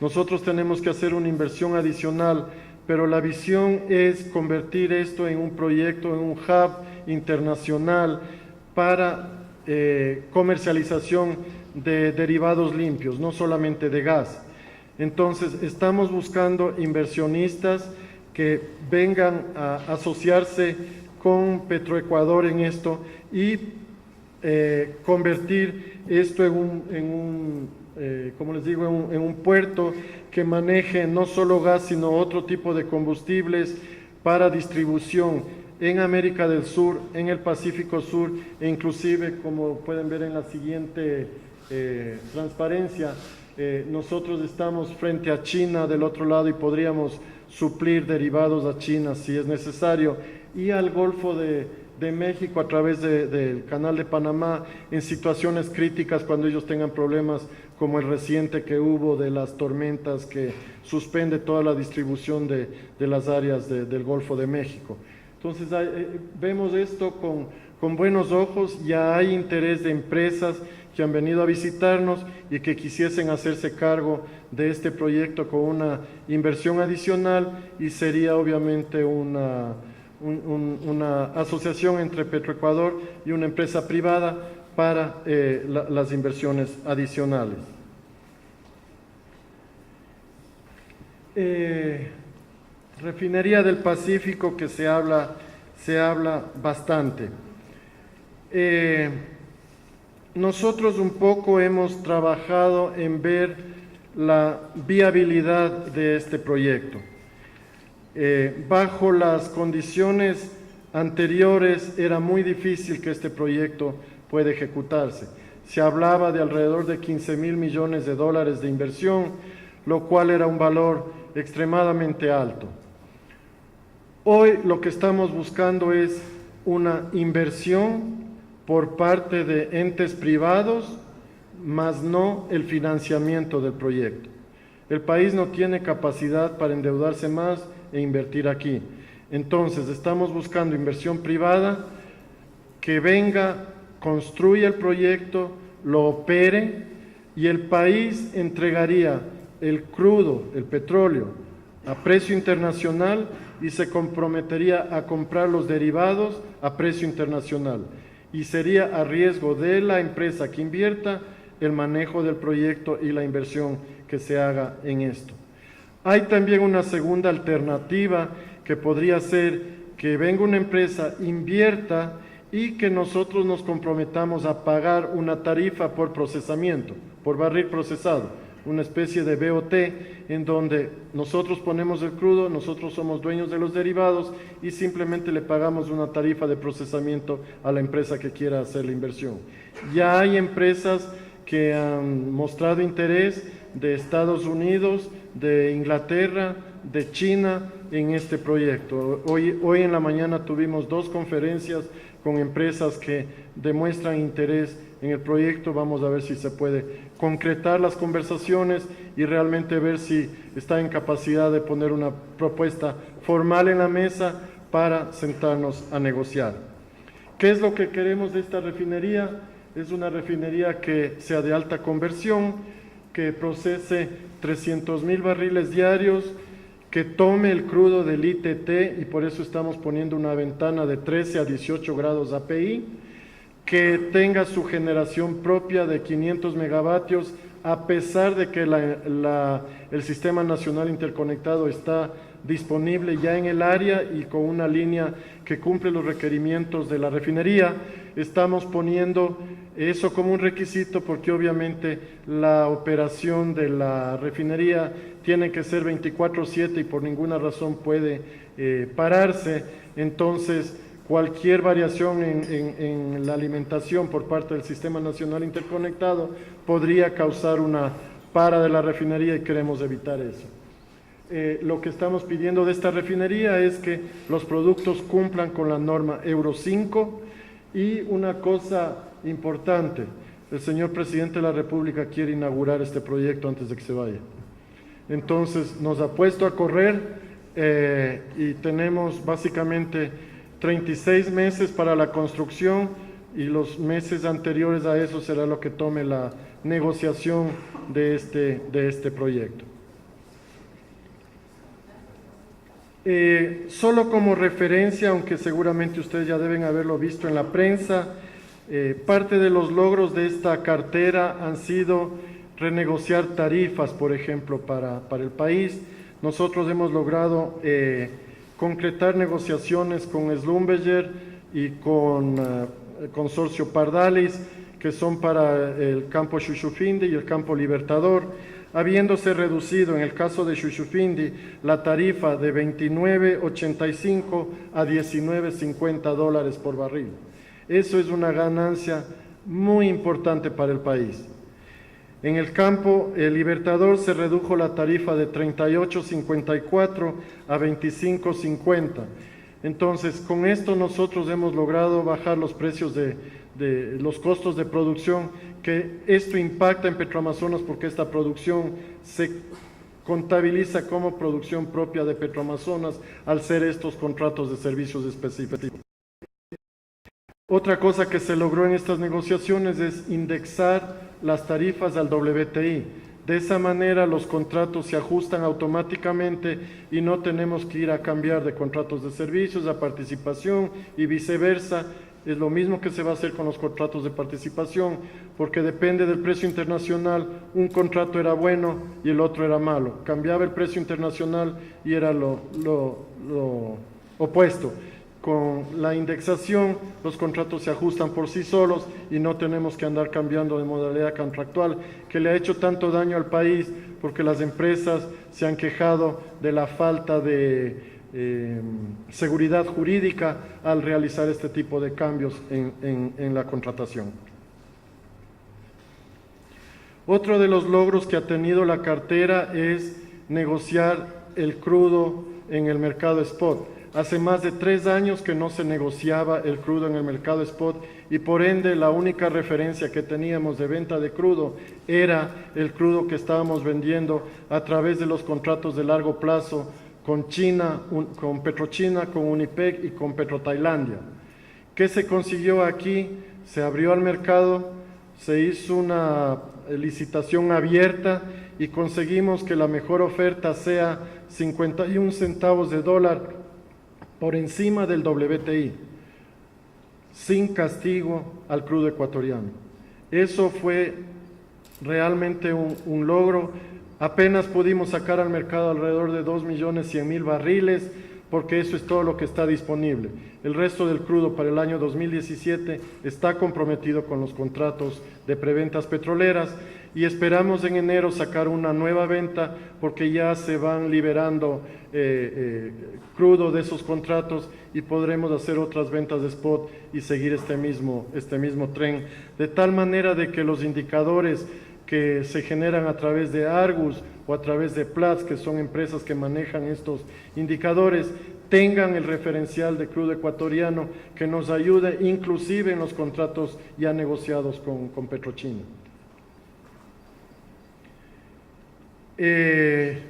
Speaker 2: Nosotros tenemos que hacer una inversión adicional, pero la visión es convertir esto en un proyecto, en un hub internacional para comercialización de derivados limpios, no solamente de gas. Entonces, estamos buscando inversionistas que vengan a asociarse con Petroecuador en esto y convertir esto en un puerto que maneje no solo gas, sino otro tipo de combustibles para distribución en América del Sur, en el Pacífico Sur, e inclusive, como pueden ver en la siguiente transparencia, nosotros estamos frente a China del otro lado y podríamos suplir derivados a China si es necesario, y al Golfo de México a través del Canal de Panamá en situaciones críticas cuando ellos tengan problemas como el reciente que hubo de las tormentas que suspende toda la distribución de las áreas del Golfo de México. Entonces vemos esto con buenos ojos. Ya hay interés de empresas que han venido a visitarnos y que quisiesen hacerse cargo de este proyecto con una inversión adicional, y sería obviamente una asociación entre Petroecuador y una empresa privada para las inversiones adicionales. Refinería del Pacífico, que se habla bastante. Nosotros un poco hemos trabajado en ver la viabilidad de este proyecto. Bajo las condiciones anteriores era muy difícil que este proyecto pueda ejecutarse. Se hablaba de alrededor de 15.000 millones de dólares de inversión, lo cual era un valor extremadamente alto. Hoy lo que estamos buscando es una inversión por parte de entes privados, más no el financiamiento del proyecto. El país no tiene capacidad para endeudarse más e invertir aquí. Entonces, estamos buscando inversión privada que venga, construya el proyecto, lo opere y el país entregaría el crudo, el petróleo, a precio internacional y se comprometería a comprar los derivados a precio internacional. Y sería a riesgo de la empresa que invierta el manejo del proyecto y la inversión que se haga en esto. Hay también una segunda alternativa que podría ser que venga una empresa, invierta y que nosotros nos comprometamos a pagar una tarifa por procesamiento, por barril procesado, una especie de BOT en donde nosotros ponemos el crudo, nosotros somos dueños de los derivados y simplemente le pagamos una tarifa de procesamiento a la empresa que quiera hacer la inversión. Ya hay empresas que han mostrado interés de Estados Unidos, de Inglaterra, de China en este proyecto. Hoy en la mañana tuvimos 2 conferencias con empresas que demuestran interés en el proyecto. Vamos a ver si se puede concretar las conversaciones y realmente ver si está en capacidad de poner una propuesta formal en la mesa para sentarnos a negociar. ¿Qué es lo que queremos de esta refinería? Es una refinería que sea de alta conversión, que procese 300.000 barriles diarios, que tome el crudo del ITT y por eso estamos poniendo una ventana de 13 a 18 grados API, que tenga su generación propia de 500 megavatios, a pesar de que el Sistema Nacional Interconectado está disponible ya en el área y con una línea que cumple los requerimientos de la refinería. Estamos poniendo eso como un requisito porque obviamente la operación de la refinería tiene que ser 24/7 y por ninguna razón puede pararse. Entonces, cualquier variación en la alimentación por parte del Sistema Nacional Interconectado podría causar una para de la refinería y queremos evitar eso. Lo que estamos pidiendo de esta refinería es que los productos cumplan con la norma Euro 5 y una cosa importante, el señor Presidente de la República quiere inaugurar este proyecto antes de que se vaya. Entonces nos ha puesto a correr y tenemos básicamente 36 meses para la construcción y los meses anteriores a eso será lo que tome la negociación de este proyecto. Solo como referencia, aunque seguramente ustedes ya deben haberlo visto en la prensa, parte de los logros de esta cartera han sido renegociar tarifas, por ejemplo, para el país. Nosotros hemos logrado concretar negociaciones con Schlumberger y con Consorcio Pardalis, que son para el campo Shushufindi y el campo Libertador, habiéndose reducido en el caso de Shushufindi la tarifa de $29.85 a $19.50 por barril. Eso es una ganancia muy importante para el país. En el campo Libertador se redujo la tarifa de $38.54 a $25.50. Entonces, con esto nosotros hemos logrado bajar los precios de los costos de producción, que esto impacta en Petroamazonas porque esta producción se contabiliza como producción propia de Petroamazonas al ser estos contratos de servicios específicos. Otra cosa que se logró en estas negociaciones es indexar las tarifas al WTI. De esa manera los contratos se ajustan automáticamente y no tenemos que ir a cambiar de contratos de servicios a participación y viceversa. Es lo mismo que se va a hacer con los contratos de participación, porque depende del precio internacional. Un contrato era bueno y el otro era malo. Cambiaba el precio internacional y era lo opuesto. Con la indexación, los contratos se ajustan por sí solos y no tenemos que andar cambiando de modalidad contractual, que le ha hecho tanto daño al país porque las empresas se han quejado de la falta de seguridad jurídica al realizar este tipo de cambios en la contratación. Otro de los logros que ha tenido la cartera es negociar el crudo en el mercado spot. Hace más de 3 años que no se negociaba el crudo en el mercado spot y por ende la única referencia que teníamos de venta de crudo era el crudo que estábamos vendiendo a través de los contratos de largo plazo con China, con Petrochina, con Unipec y con Petrotailandia. ¿Qué se consiguió aquí? Se abrió al mercado, se hizo una licitación abierta y conseguimos que la mejor oferta sea 51 centavos de dólar por encima del WTI, sin castigo al crudo ecuatoriano. Eso fue realmente un logro. Apenas pudimos sacar al mercado alrededor de 2.100.000 barriles, porque eso es todo lo que está disponible. El resto del crudo para el año 2017 está comprometido con los contratos de preventas petroleras y esperamos en enero sacar una nueva venta porque ya se van liberando crudo de esos contratos y podremos hacer otras ventas de spot y seguir este mismo tren, de tal manera de que los indicadores que se generan a través de Argus o a través de Platts, que son empresas que manejan estos indicadores, tengan el referencial de crudo ecuatoriano que nos ayude inclusive en los contratos ya negociados con Petrochina. ¿Qué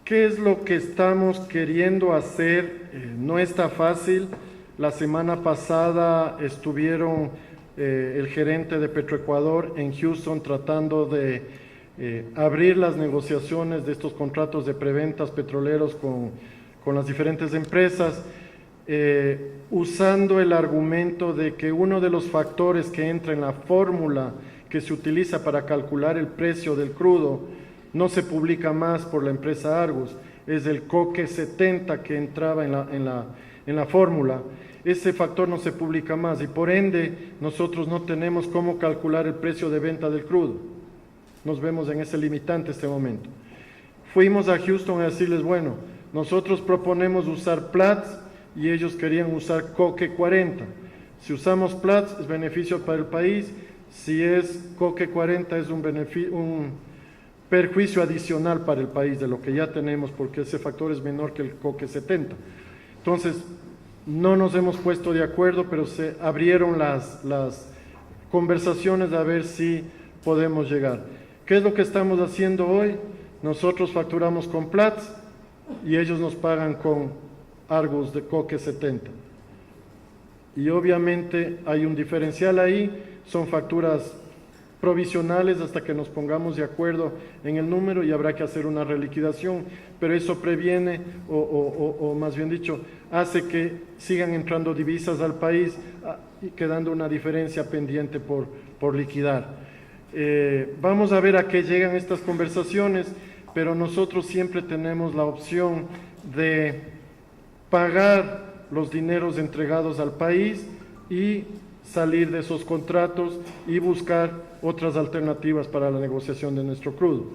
Speaker 2: es lo que estamos queriendo hacer? No está fácil. La semana pasada estuvieron el gerente de Petroecuador en Houston tratando de abrir las negociaciones de estos contratos de preventas petroleros con las diferentes empresas, usando el argumento de que uno de los factores que entra en la fórmula que se utiliza para calcular el precio del crudo no se publica más por la empresa Argus, es el coque 70 que entraba en la fórmula. Ese factor no se publica más y por ende nosotros no tenemos cómo calcular el precio de venta del crudo. Nos vemos en ese limitante este momento. Fuimos a Houston a decirles, bueno, nosotros proponemos usar Platts y ellos querían usar coque 40. Si usamos Platts es beneficio para el país, si es coque 40 es un perjuicio adicional para el país de lo que ya tenemos porque ese factor es menor que el coque 70. Entonces, no nos hemos puesto de acuerdo, pero se abrieron las conversaciones a ver si podemos llegar. ¿Qué es lo que estamos haciendo hoy? Nosotros facturamos con Platts y ellos nos pagan con Argus de coque 70. Y obviamente hay un diferencial ahí, son facturas provisionales hasta que nos pongamos de acuerdo en el número y habrá que hacer una reliquidación, pero eso previene o más bien dicho, hace que sigan entrando divisas al país y quedando una diferencia pendiente por liquidar. Vamos a ver a qué llegan estas conversaciones, pero nosotros siempre tenemos la opción de pagar los dineros entregados al país y salir de esos contratos y buscar otras alternativas para la negociación de nuestro crudo.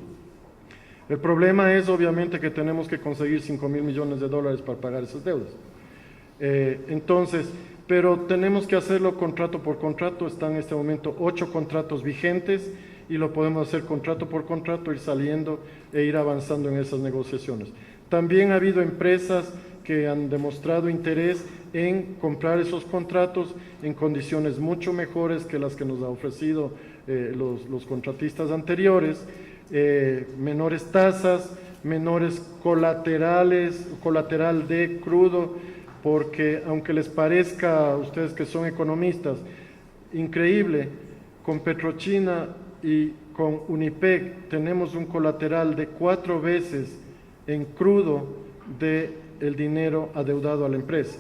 Speaker 2: El problema es obviamente que tenemos que conseguir 5.000 millones de dólares para pagar esas deudas. Pero tenemos que hacerlo contrato por contrato. Están en este momento 8 contratos vigentes y lo podemos hacer contrato por contrato, ir saliendo e ir avanzando en esas negociaciones. También ha habido empresas que han demostrado interés en comprar esos contratos en condiciones mucho mejores que las que nos ha ofrecido los contratistas anteriores, menores tasas, menores colateral de crudo, porque aunque les parezca a ustedes que son economistas increíble, con Petrochina y con Unipec tenemos un colateral de 4 veces en crudo del dinero adeudado a la empresa,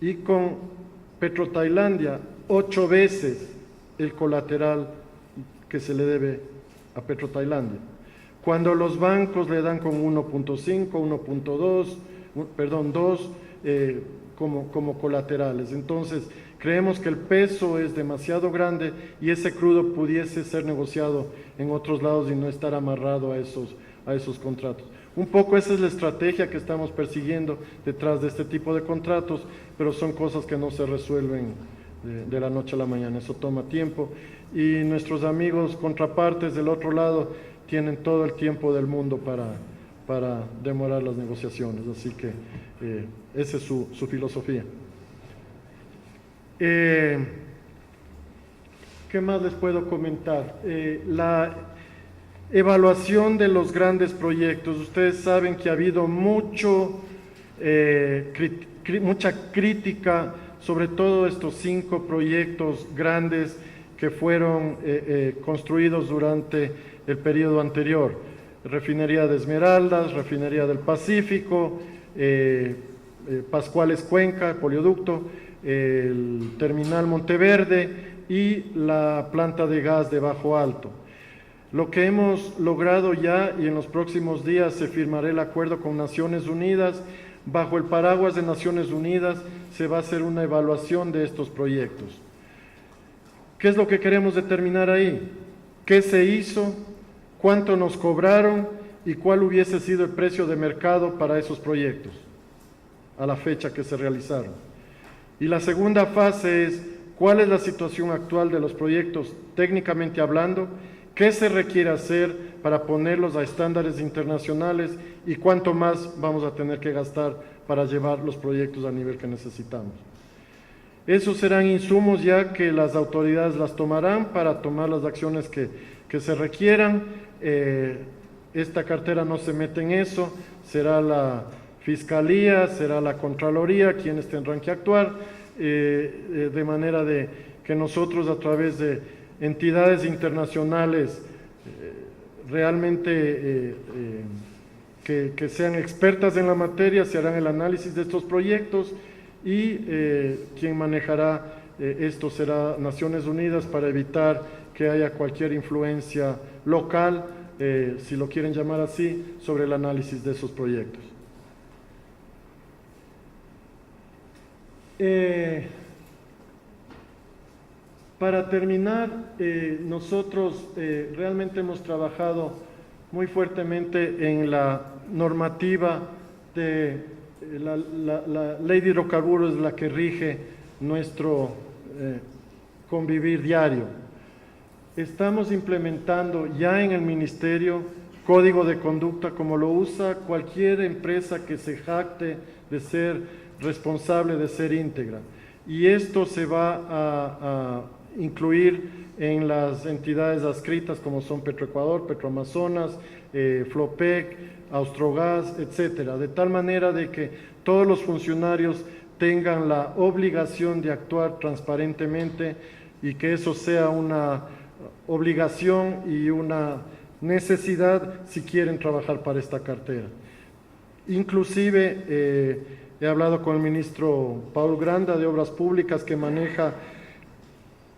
Speaker 2: y con Petrotailandia 8 veces el colateral que se le debe a Petrotailandia, cuando los bancos le dan con 1.5, 1.2, perdón, 2 como colaterales. Entonces creemos que el peso es demasiado grande y ese crudo pudiese ser negociado en otros lados y no estar amarrado a esos contratos. Un poco esa es la estrategia que estamos persiguiendo detrás de este tipo de contratos, pero son cosas que no se resuelven de la noche a la mañana, eso toma tiempo y nuestros amigos contrapartes del otro lado tienen todo el tiempo del mundo para demorar las negociaciones, así que esa es su filosofía. ¿Qué más les puedo comentar? La evaluación de los grandes proyectos. Ustedes saben que ha habido mucha crítica sobre todo estos 5 proyectos grandes que fueron construidos durante el periodo anterior. Refinería de Esmeraldas, Refinería del Pacífico, Pascuales Cuenca, Polioducto, el Terminal Monteverde y la planta de gas de Bajo Alto. Lo que hemos logrado ya, y en los próximos días se firmará el acuerdo con Naciones Unidas, bajo el paraguas de Naciones Unidas se va a hacer una evaluación de estos proyectos. ¿Qué es lo que queremos determinar ahí? ¿Qué se hizo? ¿Cuánto nos cobraron? ¿Y cuál hubiese sido el precio de mercado para esos proyectos a la fecha que se realizaron? Y la segunda fase es, ¿cuál es la situación actual de los proyectos técnicamente hablando? ¿Qué se requiere hacer para ponerlos a estándares internacionales y cuánto más vamos a tener que gastar para llevar los proyectos al nivel que necesitamos? Esos serán insumos ya que las autoridades las tomarán para tomar las acciones que se requieran. Esta cartera no se mete en eso, será la Fiscalía, será la Contraloría quienes tendrán que actuar, de manera de que nosotros a través de entidades internacionales realmente que sean expertas en la materia, se harán el análisis de estos proyectos y quien manejará esto será Naciones Unidas para evitar que haya cualquier influencia local, si lo quieren llamar así, sobre el análisis de esos proyectos. Para terminar, nosotros realmente hemos trabajado muy fuertemente en la normativa de la ley de hidrocarburos, la que rige nuestro convivir diario. Estamos implementando ya en el Ministerio código de conducta como lo usa cualquier empresa que se jacte de ser responsable, de ser íntegra. Y esto se va a incluir en las entidades adscritas como son Petroecuador, Petroamazonas, Flopec, Austrogas, etcétera, de tal manera de que todos los funcionarios tengan la obligación de actuar transparentemente y que eso sea una obligación y una necesidad si quieren trabajar para esta cartera. Inclusive he hablado con el ministro Paul Granda de Obras Públicas que maneja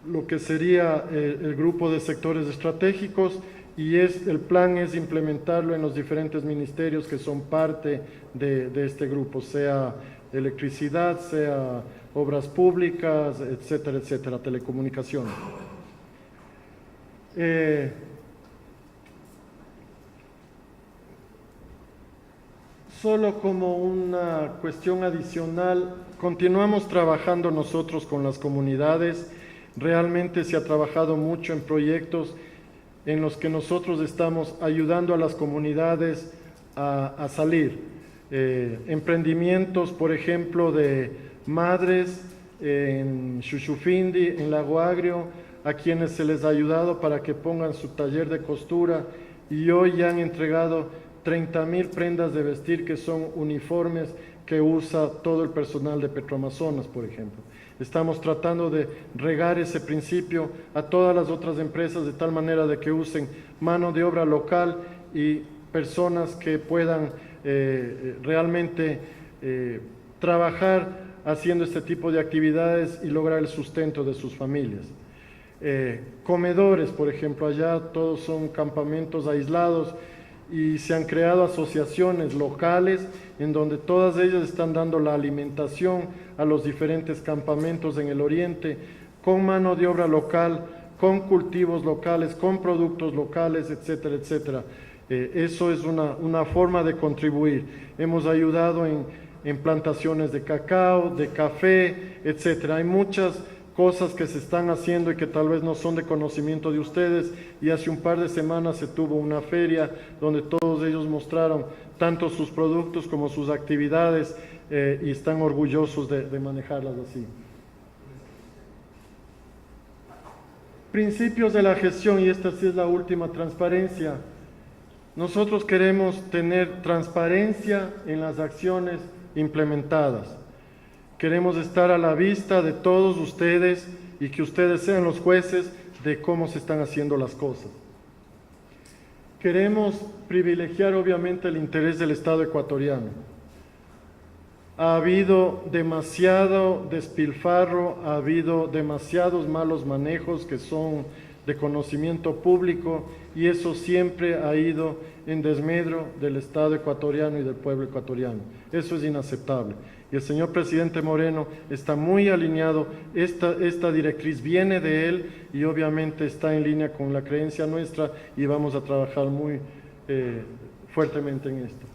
Speaker 2: lo que sería el grupo de sectores estratégicos y el plan es implementarlo en los diferentes ministerios que son parte de este grupo, sea electricidad, sea obras públicas, etcétera, etcétera, telecomunicaciones. Solo como una cuestión adicional, continuamos trabajando nosotros con las comunidades. Realmente se ha trabajado mucho en proyectos en los que nosotros estamos ayudando a las comunidades a salir. Emprendimientos, por ejemplo, de madres en Xuxufindi, en Lago Agrio, a quienes se les ha ayudado para que pongan su taller de costura y hoy ya han entregado 30,000 prendas de vestir que son uniformes que usa todo el personal de Petroamazonas, por ejemplo. Estamos tratando de regar ese principio a todas las otras empresas de tal manera de que usen mano de obra local y personas que puedan realmente trabajar haciendo este tipo de actividades y lograr el sustento de sus familias. Comedores, por ejemplo, allá todos son campamentos aislados y se han creado asociaciones locales en donde todas ellas están dando la alimentación a los diferentes campamentos en el oriente con mano de obra local, con cultivos locales, con productos locales, etcétera, etcétera. Eso es una forma de contribuir. Hemos ayudado en plantaciones de cacao, de café, etc. Hay muchas cosas que se están haciendo y que tal vez no son de conocimiento de ustedes, y hace un par de semanas se tuvo una feria donde todos ellos mostraron tanto sus productos como sus actividades y están orgullosos de manejarlas así. Principios de la gestión, y esta sí es la última: transparencia. Nosotros queremos tener transparencia en las acciones implementadas. Queremos estar a la vista de todos ustedes y que ustedes sean los jueces de cómo se están haciendo las cosas. Queremos privilegiar obviamente el interés del Estado ecuatoriano. Ha habido demasiado despilfarro, ha habido demasiados malos manejos que son de conocimiento público, y eso siempre ha ido en desmedro del Estado ecuatoriano y del pueblo ecuatoriano. Eso es inaceptable. Y el señor presidente Moreno está muy alineado, esta directriz viene de él y obviamente está en línea con la creencia nuestra, y vamos a trabajar muy fuertemente en esto.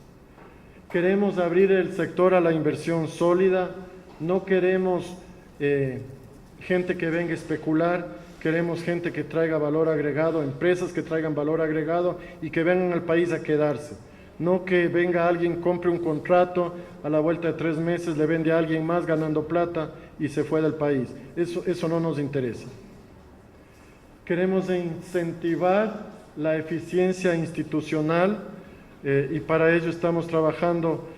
Speaker 2: Queremos abrir el sector a la inversión sólida, no queremos gente que venga a especular. Queremos gente que traiga valor agregado, empresas que traigan valor agregado y que vengan al país a quedarse. No que venga alguien, compre un contrato, a la vuelta de 3 meses le vende a alguien más ganando plata y se fue del país. Eso no nos interesa. Queremos incentivar la eficiencia institucional y para ello estamos trabajando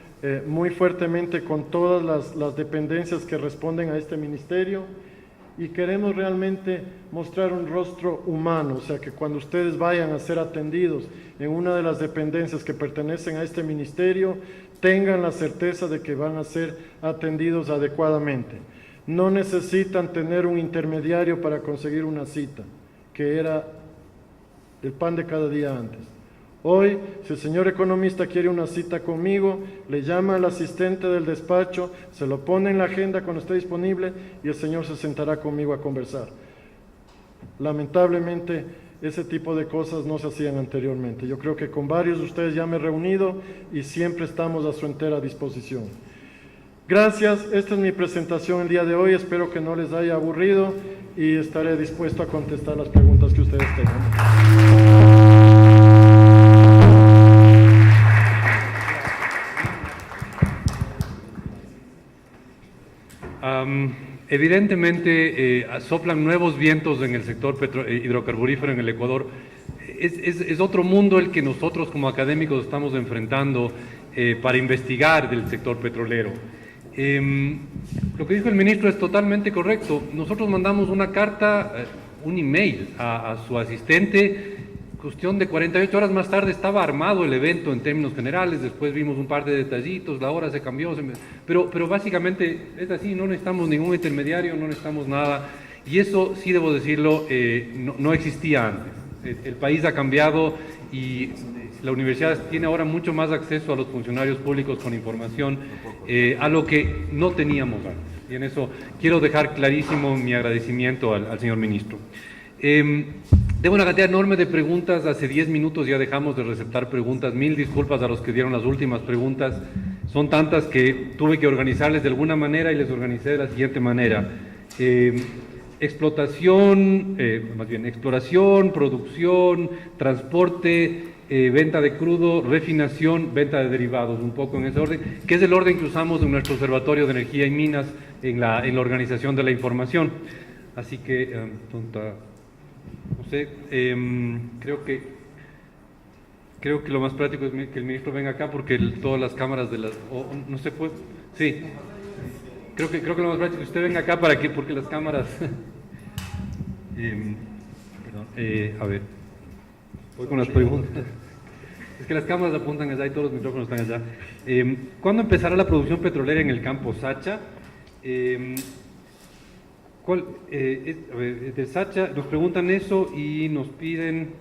Speaker 2: muy fuertemente con todas las dependencias que responden a este ministerio. Y queremos realmente mostrar un rostro humano, o sea, que cuando ustedes vayan a ser atendidos en una de las dependencias que pertenecen a este ministerio, tengan la certeza de que van a ser atendidos adecuadamente. No necesitan tener un intermediario para conseguir una cita, que era el pan de cada día antes. Hoy, si el señor economista quiere una cita conmigo, le llama al asistente del despacho, se lo pone en la agenda cuando esté disponible y el señor se sentará conmigo a conversar. Lamentablemente, ese tipo de cosas no se hacían anteriormente. Yo creo que con varios de ustedes ya me he reunido y siempre estamos a su entera disposición. Gracias, esta es mi presentación el día de hoy, espero que no les haya aburrido y estaré dispuesto a contestar las preguntas que ustedes tengan.
Speaker 1: Evidentemente soplan nuevos vientos en el sector hidrocarburífero en el Ecuador. Es otro mundo el que nosotros como académicos estamos enfrentando para investigar del sector petrolero. Lo que dijo el ministro es totalmente correcto. Nosotros mandamos una carta, un email a su asistente. Cuestión de 48 horas más tarde estaba armado el evento en términos generales, después vimos un par de detallitos, la hora se cambió, pero básicamente es así, no necesitamos ningún intermediario, no necesitamos nada, y eso sí debo decirlo, no existía antes. El país ha cambiado y la universidad tiene ahora mucho más acceso a los funcionarios públicos con información, a lo que no teníamos antes, y en eso quiero dejar clarísimo mi agradecimiento al señor ministro. Tengo una cantidad enorme de preguntas, hace 10 minutos ya dejamos de receptar preguntas, 1000 disculpas a los que dieron las últimas preguntas, son tantas que tuve que organizarles de alguna manera y les organicé de la siguiente manera. Exploración, producción, transporte, venta de crudo, refinación, venta de derivados, un poco en ese orden, que es el orden que usamos en nuestro Observatorio de Energía y Minas en la organización de la información. Así que, no sé, creo que lo más práctico es que el ministro venga acá porque todas las cámaras de las... no se puede... Sí, creo que lo más práctico es que usted venga acá porque las cámaras... a ver, voy con las preguntas. Es que las cámaras apuntan allá y todos los micrófonos están allá. ¿Cuándo empezará la producción petrolera en el campo Sacha? De Sacha nos preguntan eso y nos piden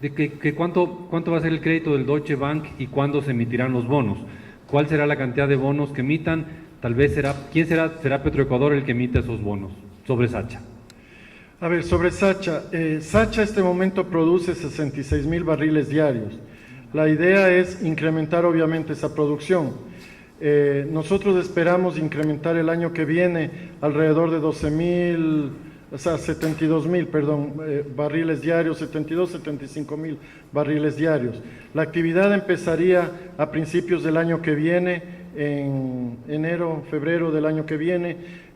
Speaker 1: de que cuánto va a ser el crédito del Deutsche Bank y cuándo se emitirán los bonos, cuál será la cantidad de bonos que emitan, tal vez será Petroecuador el que emita esos bonos. sobre Sacha.
Speaker 2: A ver, sobre Sacha. Sacha este momento produce 66.000 barriles diarios. La idea es incrementar obviamente esa producción. Nosotros esperamos incrementar el año que viene alrededor de 72.000 barriles diarios, 75.000 barriles diarios. La actividad empezaría a principios del año que viene, en enero, febrero del año que viene,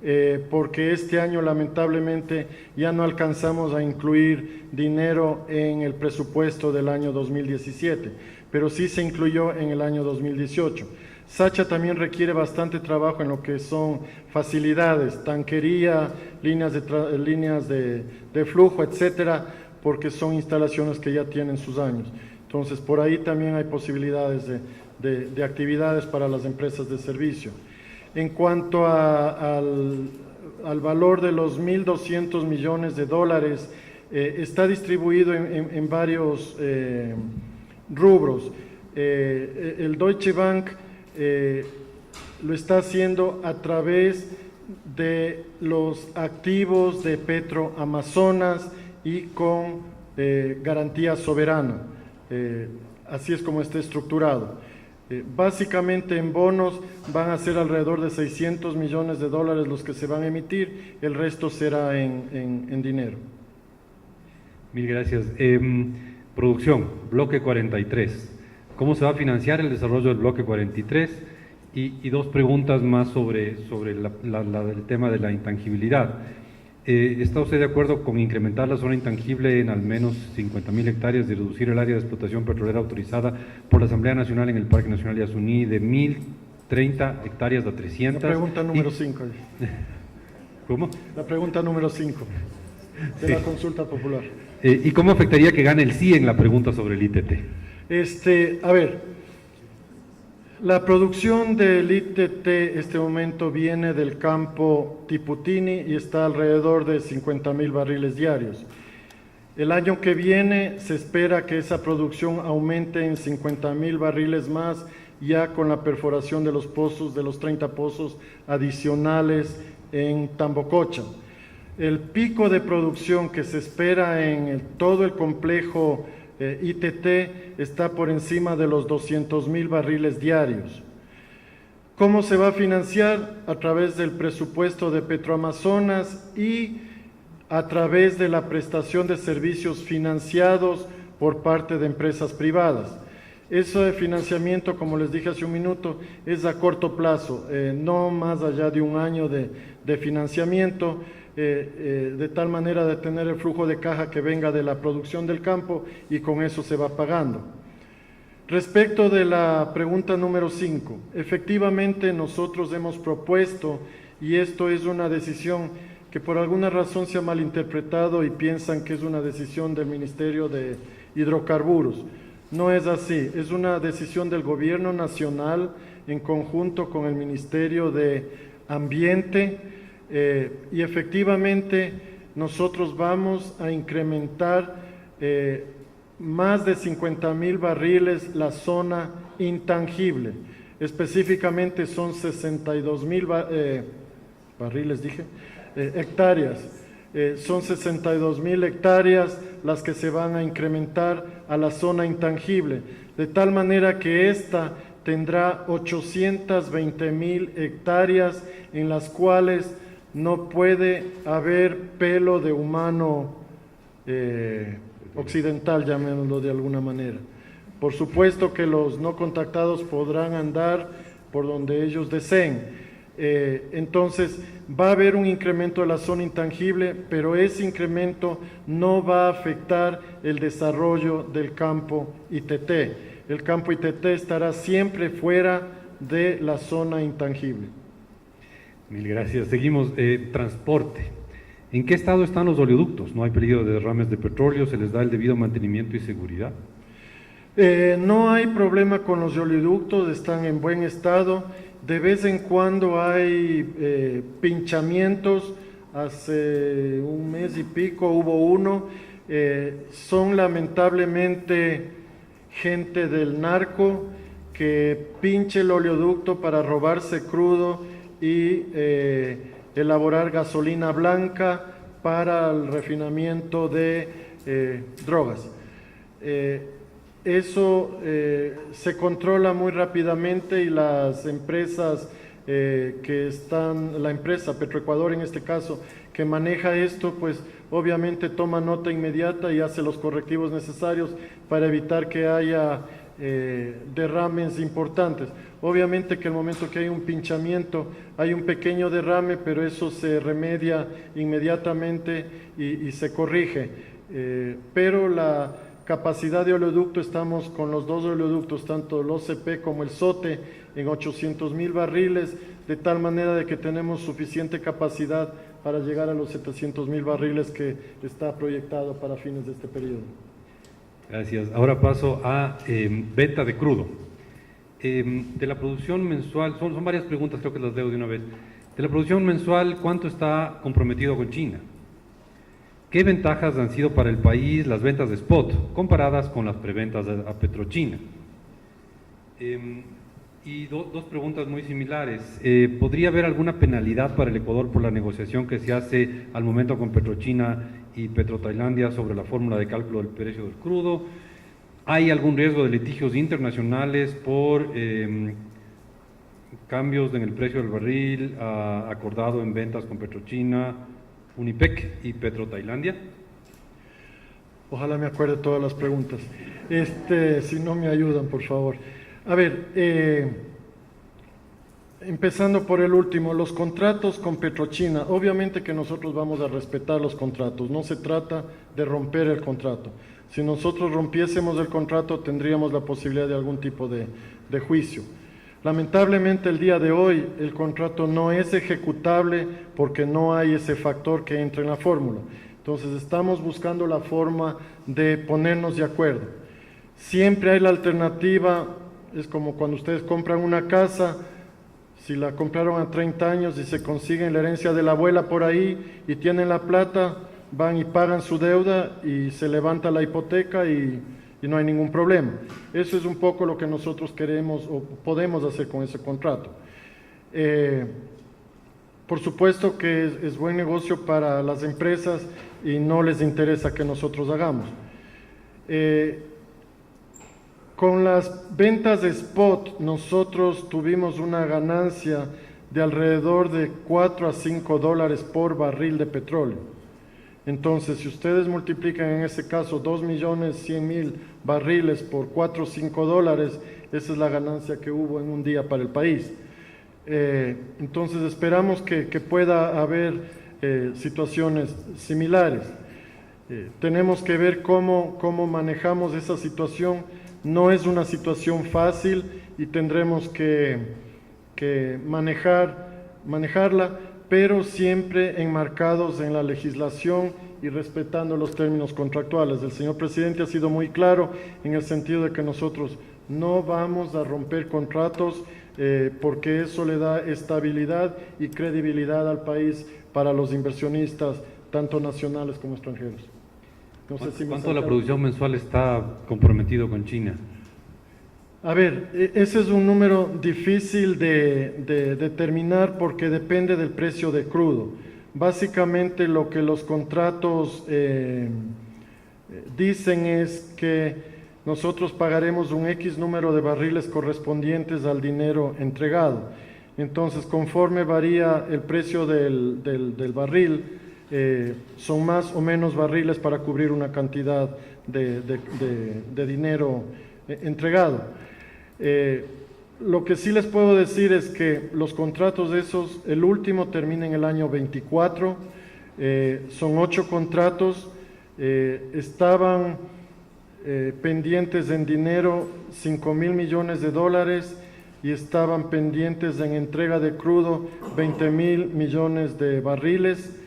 Speaker 2: porque este año lamentablemente ya no alcanzamos a incluir dinero en el presupuesto del año 2017, pero sí se incluyó en el año 2018. Sacha también requiere bastante trabajo en lo que son facilidades, tanquería, líneas de flujo, etcétera, porque son instalaciones que ya tienen sus años. Entonces, por ahí también hay posibilidades de actividades para las empresas de servicio. En cuanto al valor de los 1.200 millones de dólares, está distribuido en varios rubros. El Deutsche Bank lo está haciendo a través de los activos de Petroamazonas y con garantía soberana. Así es como está estructurado. Básicamente en bonos van a ser alrededor de 600 millones de dólares los que se van a emitir, el resto será en dinero.
Speaker 1: Mil gracias. Producción, bloque 43. ¿Cómo se va a financiar el desarrollo del bloque 43? Y dos preguntas más sobre el tema de la intangibilidad. ¿Está usted de acuerdo con incrementar la zona intangible en al menos 50.000 hectáreas y reducir el área de explotación petrolera autorizada por la Asamblea Nacional en el Parque Nacional Yasuní de 1.030 hectáreas a 300?
Speaker 2: La pregunta número 5.
Speaker 1: ¿Cómo?
Speaker 2: La pregunta número 5 de la consulta popular.
Speaker 1: ¿Y cómo afectaría que gane el sí en la pregunta sobre el ITT?
Speaker 2: A ver, la producción del ITT este momento viene del campo Tiputini y está alrededor de 50.000 barriles diarios. El año que viene se espera que esa producción aumente en 50.000 barriles más, ya con la perforación de los pozos, de los 30 pozos adicionales en Tambococha. El pico de producción que se espera en todo el complejo ITT está por encima de los 200.000 barriles diarios. ¿Cómo se va a financiar? A través del presupuesto de Petroamazonas y a través de la prestación de servicios financiados por parte de empresas privadas. Eso de financiamiento, como les dije hace un minuto, es a corto plazo, no más allá de un año de financiamiento, de tal manera de tener el flujo de caja que venga de la producción del campo y con eso se va pagando. Respecto de la pregunta número 5, efectivamente nosotros hemos propuesto, y esto es una decisión que por alguna razón se ha malinterpretado y piensan que es una decisión del Ministerio de Hidrocarburos. No es así, es una decisión del Gobierno Nacional en conjunto con el Ministerio de Ambiente, y efectivamente nosotros vamos a incrementar más de 50.000 barriles la zona intangible. Específicamente son 62.000 barriles, hectáreas. Son 62.000 hectáreas las que se van a incrementar a la zona intangible, de tal manera que esta tendrá 820.000 hectáreas en las cuales no puede haber pelo de humano occidental, llamémoslo de alguna manera. Por supuesto que los no contactados podrán andar por donde ellos deseen. Entonces va a haber un incremento de la zona intangible, pero ese incremento no va a afectar el desarrollo del campo ITT. El campo ITT estará siempre fuera de la zona intangible.
Speaker 1: Mil gracias. Seguimos. Transporte. ¿En qué estado están los oleoductos? ¿No hay peligro de derrames de petróleo? ¿Se les da el debido mantenimiento y seguridad?
Speaker 2: No hay problema con los oleoductos, están en buen estado. De vez en cuando hay pinchamientos. Hace un mes y pico hubo uno. Son lamentablemente gente del narco que pinche el oleoducto para robarse crudo y elaborar gasolina blanca para el refinamiento de drogas. Eso se controla muy rápidamente y las empresas la empresa Petroecuador en este caso, que maneja esto, pues obviamente toma nota inmediata y hace los correctivos necesarios para evitar que haya derrames importantes. Obviamente que el momento que hay un pinchamiento, hay un pequeño derrame, pero eso se remedia inmediatamente y se corrige. Pero la capacidad de oleoducto, estamos con los dos oleoductos, tanto el OCP como el SOTE, en 800,000 barriles, de tal manera de que tenemos suficiente capacidad para llegar a los 700,000 barriles que está proyectado para fines de este periodo.
Speaker 1: Gracias. Ahora paso a venta de crudo. De la producción mensual, son varias preguntas, creo que las leo de una vez. De la producción mensual, ¿cuánto está comprometido con China? ¿Qué ventajas han sido para el país las ventas de spot comparadas con las preventas a Petrochina? Y dos preguntas muy similares. ¿Podría haber alguna penalidad para el Ecuador por la negociación que se hace al momento con Petrochina y Petrotailandia sobre la fórmula de cálculo del precio del crudo? ¿Hay algún riesgo de litigios internacionales por cambios en el precio del barril acordado en ventas con Petrochina, Unipec y Petrotailandia?
Speaker 2: Ojalá me acuerde todas las preguntas. Si no me ayudan, por favor. A ver, empezando por el último, los contratos con Petrochina. Obviamente que nosotros vamos a respetar los contratos, no se trata de romper el contrato. Si nosotros rompiésemos el contrato, tendríamos la posibilidad de algún tipo de juicio. Lamentablemente, el día de hoy, el contrato no es ejecutable porque no hay ese factor que entra en la fórmula. Entonces, estamos buscando la forma de ponernos de acuerdo. Siempre hay la alternativa, es como cuando ustedes compran una casa, si la compraron a 30 años y se consiguen la herencia de la abuela por ahí y tienen la plata, van y pagan su deuda y se levanta la hipoteca y no hay ningún problema. Eso es un poco lo que nosotros queremos o podemos hacer con ese contrato. Por supuesto que es buen negocio para las empresas y no les interesa que nosotros hagamos. Con las ventas de spot, nosotros tuvimos una ganancia de alrededor de 4 a 5 dólares por barril de petróleo. Entonces, si ustedes multiplican en ese caso 2.100.000 barriles por 4 o 5 dólares, esa es la ganancia que hubo en un día para el país. Entonces, esperamos que pueda haber situaciones similares. Tenemos que ver cómo manejamos esa situación. No es una situación fácil y tendremos que manejarla, pero siempre enmarcados en la legislación y respetando los términos contractuales. El señor presidente ha sido muy claro en el sentido de que nosotros no vamos a romper contratos porque eso le da estabilidad y credibilidad al país para los inversionistas, tanto nacionales como extranjeros. No sé si
Speaker 1: ¿Cuánto de la producción mensual está comprometido con China?
Speaker 2: A ver, ese es un número difícil de determinar porque depende del precio de crudo. Básicamente lo que los contratos dicen es que nosotros pagaremos un X número de barriles correspondientes al dinero entregado. Entonces, conforme varía el precio del barril, son más o menos barriles para cubrir una cantidad de dinero entregado. Lo que sí les puedo decir es que los contratos de esos, el último termina en el año 24, son 8 contratos, estaban pendientes en dinero 5.000 millones de dólares y estaban pendientes en entrega de crudo 20.000 millones de barriles,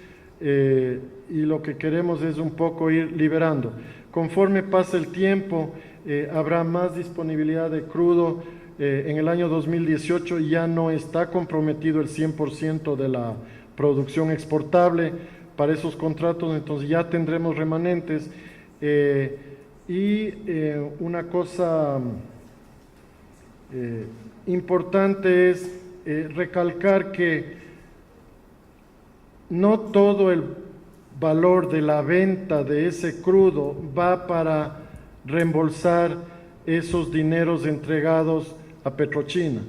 Speaker 2: y lo que queremos es un poco ir liberando. Conforme pasa el tiempo, habrá más disponibilidad de crudo. En el año 2018 ya no está comprometido el 100% de la producción exportable para esos contratos, entonces ya tendremos remanentes. Una cosa importante es recalcar que no todo el valor de la venta de ese crudo va para reembolsar esos dineros entregados a Petrochina.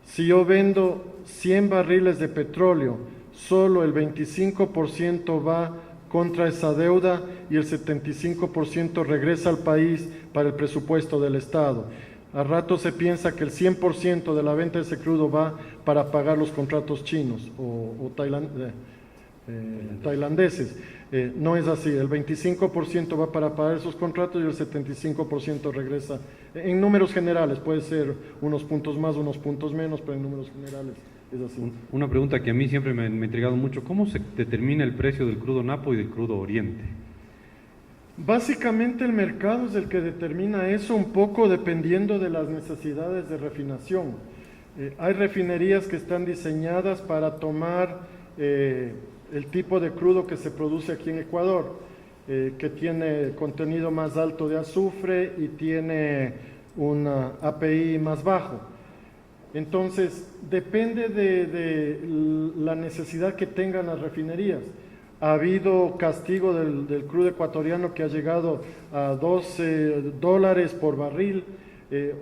Speaker 2: Si yo vendo 100 barriles de petróleo, solo el 25% va contra esa deuda y el 75% regresa al país para el presupuesto del Estado. A rato se piensa que el 100% de la venta de ese crudo va para pagar los contratos chinos o tailandeses. No es así, el 25% va para pagar esos contratos y el 75% regresa. En números generales, puede ser unos puntos más, unos puntos menos, pero en números generales es así.
Speaker 1: Una pregunta que a mí siempre me ha intrigado mucho, ¿cómo se determina el precio del crudo Napo y del crudo Oriente?
Speaker 2: Básicamente el mercado es el que determina eso, un poco dependiendo de las necesidades de refinación. Hay refinerías que están diseñadas para tomar el tipo de crudo que se produce aquí en Ecuador, que tiene contenido más alto de azufre y tiene un API más bajo. Entonces, depende de la necesidad que tengan las refinerías. Ha habido castigo del crudo ecuatoriano que ha llegado a $12 por barril.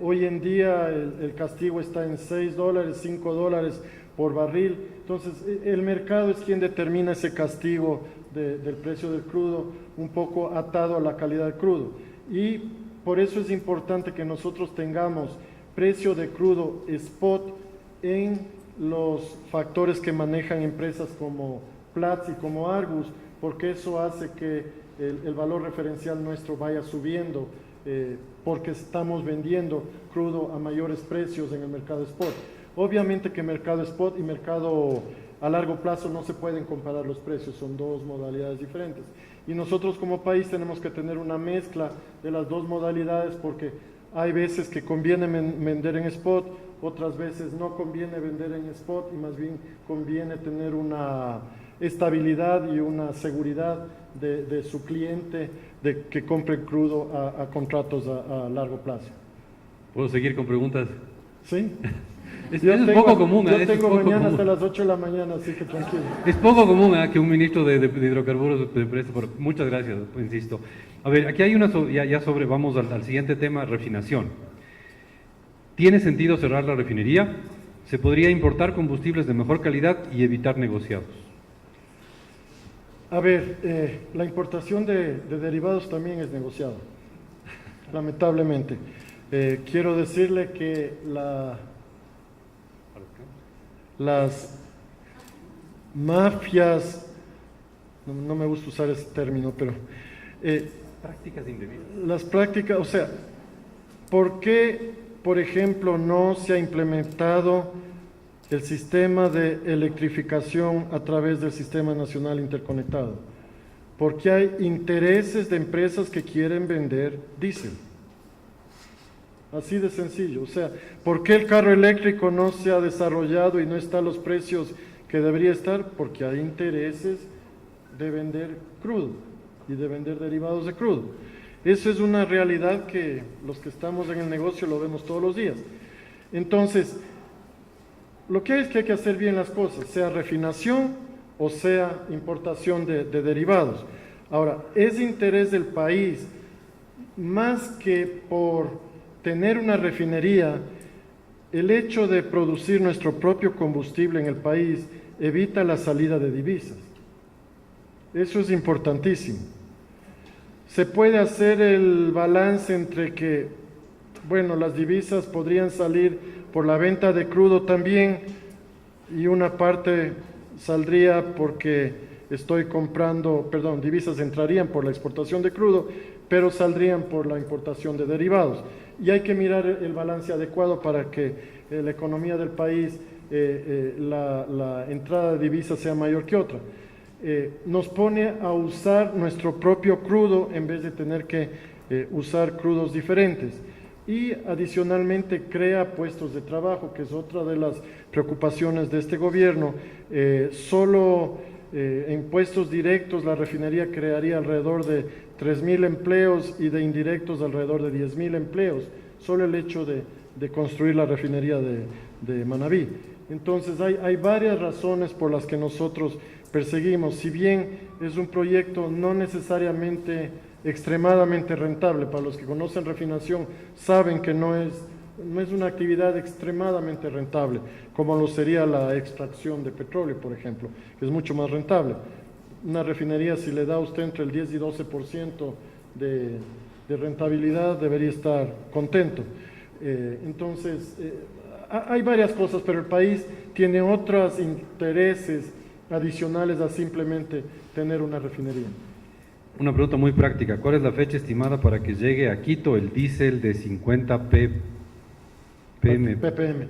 Speaker 2: Hoy en día el castigo está en $6, $5 por barril. Entonces, el mercado es quien determina ese castigo del precio del crudo, un poco atado a la calidad del crudo. Y por eso es importante que nosotros tengamos precio de crudo spot en los factores que manejan empresas como Platts y como Argus, porque eso hace que el valor referencial nuestro vaya subiendo, porque estamos vendiendo crudo a mayores precios en el mercado spot. Obviamente que mercado spot y mercado a largo plazo no se pueden comparar los precios, son dos modalidades diferentes. Y nosotros como país tenemos que tener una mezcla de las dos modalidades, porque hay veces que conviene vender en spot, otras veces no conviene vender en spot y más bien conviene tener una estabilidad y una seguridad de su cliente de que compre crudo a contratos a largo plazo.
Speaker 1: ¿Puedo seguir con preguntas?
Speaker 2: ¿Sí?
Speaker 1: Es poco común.
Speaker 2: Yo tengo mañana hasta las 8 de la mañana, así que tranquilo.
Speaker 1: Es poco común que un ministro de hidrocarburos de preste, pero muchas gracias, insisto. A ver, aquí hay una, vamos al siguiente tema, refinación. ¿Tiene sentido cerrar la refinería? ¿Se podría importar combustibles de mejor calidad y evitar negociados?
Speaker 2: A ver, la importación de derivados también es negociada, lamentablemente. Quiero decirle que las mafias, no me gusta usar ese término, pero
Speaker 1: prácticas indebidas.
Speaker 2: Las prácticas, o sea, ¿por qué, por ejemplo, no se ha implementado el sistema de electrificación a través del Sistema Nacional Interconectado? Porque hay intereses de empresas que quieren vender diésel. Así de sencillo. O sea, ¿por qué el carro eléctrico no se ha desarrollado y no está a los precios que debería estar? Porque hay intereses de vender crudo y de vender derivados de crudo. Eso es una realidad que los que estamos en el negocio lo vemos todos los días. Entonces, lo que hay que hacer bien las cosas, sea refinación o sea importación de derivados. Ahora, es interés del país, más que por tener una refinería, el hecho de producir nuestro propio combustible en el país evita la salida de divisas. Eso es importantísimo. Se puede hacer el balance entre que, bueno, las divisas podrían salir por la venta de crudo también y una parte saldría porque divisas entrarían por la exportación de crudo, pero saldrían por la importación de derivados. Y hay que mirar el balance adecuado para que la economía del país, la entrada de divisas sea mayor que otra. Nos pone a usar nuestro propio crudo en vez de tener que usar crudos diferentes. Y adicionalmente crea puestos de trabajo, que es otra de las preocupaciones de este gobierno. Solo en puestos directos la refinería crearía alrededor de 3.000 empleos y de indirectos alrededor de 10.000 empleos, solo el hecho de construir la refinería de Manabí. Entonces hay varias razones por las que nosotros perseguimos. Si bien es un proyecto no necesariamente extremadamente rentable, para los que conocen refinación saben que no es una actividad extremadamente rentable, como lo sería la extracción de petróleo, por ejemplo, que es mucho más rentable. Una refinería, si le da a usted entre el 10 y 12% de rentabilidad, debería estar contento. Entonces, hay varias cosas, pero el país tiene otros intereses adicionales a simplemente tener una refinería.
Speaker 1: Una pregunta muy práctica. ¿Cuál es la fecha estimada para que llegue a Quito el diésel de 50 ppm?
Speaker 2: ppm.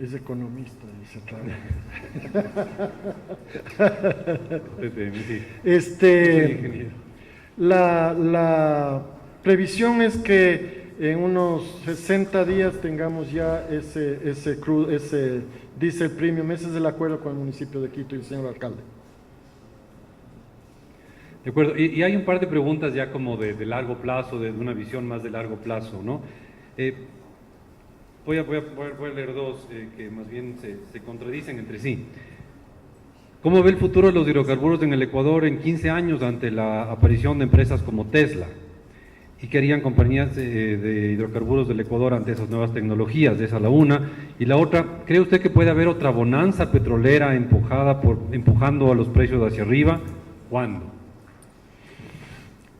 Speaker 2: Es economista, dice
Speaker 1: ppm, sí.
Speaker 2: La previsión es que en unos 60 días tengamos ya ese diésel premium. Ese es el acuerdo con el municipio de Quito y el señor alcalde.
Speaker 1: De acuerdo, y hay un par de preguntas ya como de largo plazo, de una visión más de largo plazo, ¿no? Voy a leer dos que más bien se contradicen entre sí. ¿Cómo ve el futuro de los hidrocarburos en el Ecuador en 15 años ante la aparición de empresas como Tesla? ¿Y qué harían compañías de hidrocarburos del Ecuador ante esas nuevas tecnologías? Esa es la una. Y la otra, ¿cree usted que puede haber otra bonanza petrolera empujando a los precios hacia arriba? ¿Cuándo?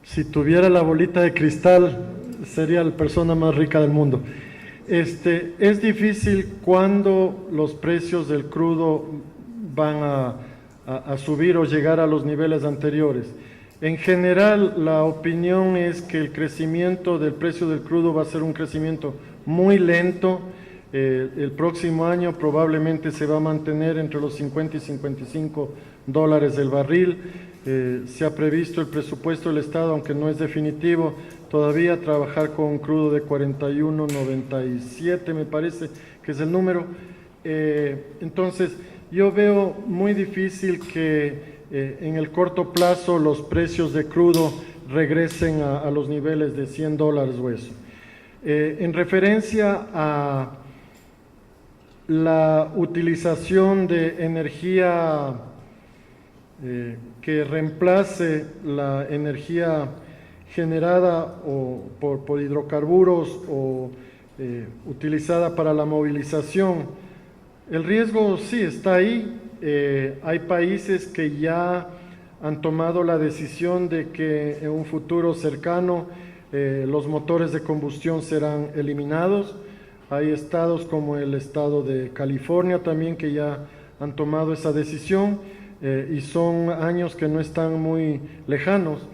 Speaker 2: Si tuviera la bolita de cristal, sería la persona más rica del mundo. Es difícil cuando los precios del crudo van a subir o llegar a los niveles anteriores. En general, la opinión es que el crecimiento del precio del crudo va a ser un crecimiento muy lento. El próximo año probablemente se va a mantener entre los 50 y 55 dólares el barril. Se ha previsto el presupuesto del Estado, aunque no es definitivo, todavía trabajar con un crudo de 41.97, me parece que es el número. Entonces, yo veo muy difícil que en el corto plazo los precios de crudo regresen a los niveles de 100 dólares o eso. En referencia a la utilización de energía que reemplace la energía generada por hidrocarburos o utilizada para la movilización, el riesgo sí está ahí. Hay países que ya han tomado la decisión de que en un futuro cercano los motores de combustión serán eliminados. Hay estados como el estado de California también que ya han tomado esa decisión y son años que no están muy lejanos.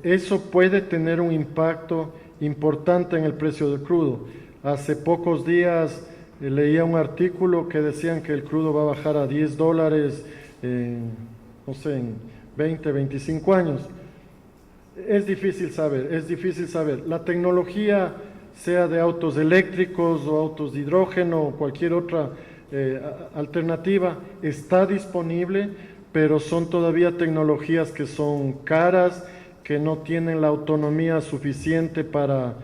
Speaker 2: Eso puede tener un impacto importante en el precio del crudo. Hace pocos días leía un artículo que decían que el crudo va a bajar a 10 dólares no sé, en 20, 25 años. Es difícil saber. La tecnología, sea de autos eléctricos o autos de hidrógeno o cualquier otra alternativa, está disponible, pero son todavía tecnologías que son caras, que no tienen la autonomía suficiente para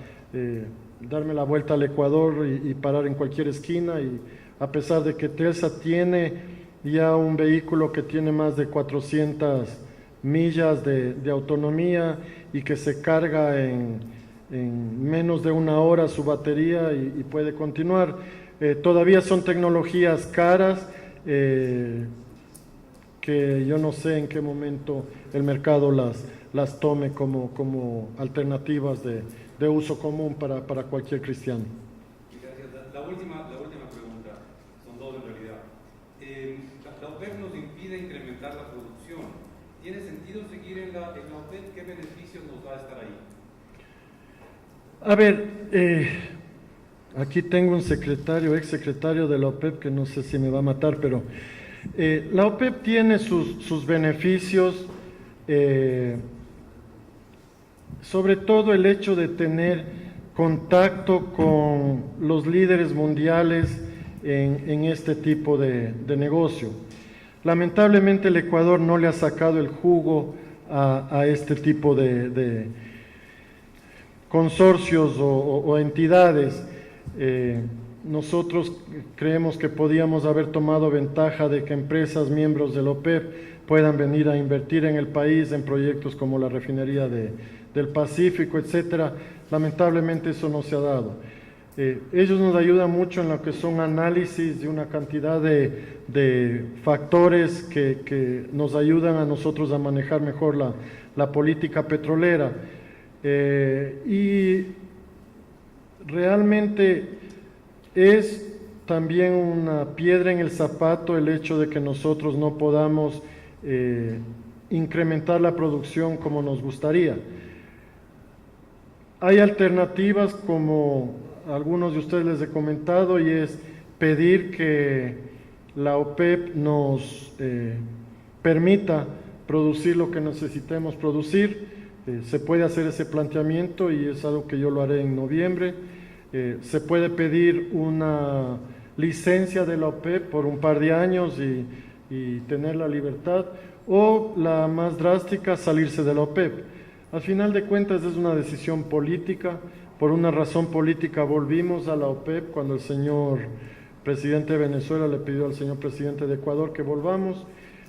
Speaker 2: darme la vuelta al Ecuador y parar en cualquier esquina. Y a pesar de que Telsa tiene ya un vehículo que tiene más de 400 millas de autonomía y que se carga en menos de una hora su batería y puede continuar, todavía son tecnologías caras que yo no sé en qué momento el mercado las tome como alternativas de uso común para cualquier cristiano.
Speaker 1: Gracias. La última pregunta, son dos en realidad. La OPEP nos impide incrementar la producción. ¿Tiene sentido seguir en la OPEP? ¿Qué beneficios nos va a estar ahí?
Speaker 2: A ver, aquí tengo un ex secretario de la OPEP que no sé si me va a matar, pero la OPEP tiene sus beneficios, sobre todo el hecho de tener contacto con los líderes mundiales en este tipo de negocio. Lamentablemente el Ecuador no le ha sacado el jugo a este tipo de consorcios o entidades. nosotros creemos que podíamos haber tomado ventaja de que empresas miembros del OPEP puedan venir a invertir en el país en proyectos como la refinería del Pacífico, etcétera. Lamentablemente eso no se ha dado. Ellos nos ayudan mucho en lo que son análisis de una cantidad de factores que nos ayudan a nosotros a manejar mejor la política petrolera. Y realmente es también una piedra en el zapato el hecho de que nosotros no podamos incrementar la producción como nos gustaría. Hay alternativas, como algunos de ustedes les he comentado, y es pedir que la OPEP nos permita producir lo que necesitemos producir. Se puede hacer ese planteamiento y es algo que yo lo haré en noviembre. Se puede pedir una licencia de la OPEP por un par de años y tener la libertad, o la más drástica, salirse de la OPEP. Al final de cuentas es una decisión política. Por una razón política volvimos a la OPEP cuando el señor presidente de Venezuela le pidió al señor presidente de Ecuador que volvamos,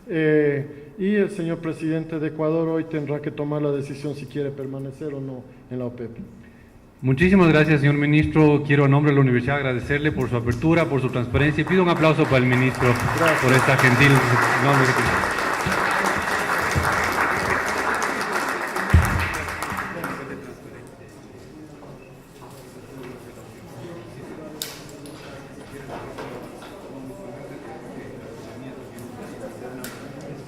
Speaker 2: y el señor presidente de Ecuador hoy tendrá que tomar la decisión si quiere permanecer o no en la OPEP.
Speaker 1: Muchísimas gracias, señor ministro. Quiero, en nombre de la universidad, agradecerle por su apertura, por su transparencia, y pido un aplauso para el ministro.
Speaker 2: Gracias.
Speaker 1: Por esta gentil nombre que tiene.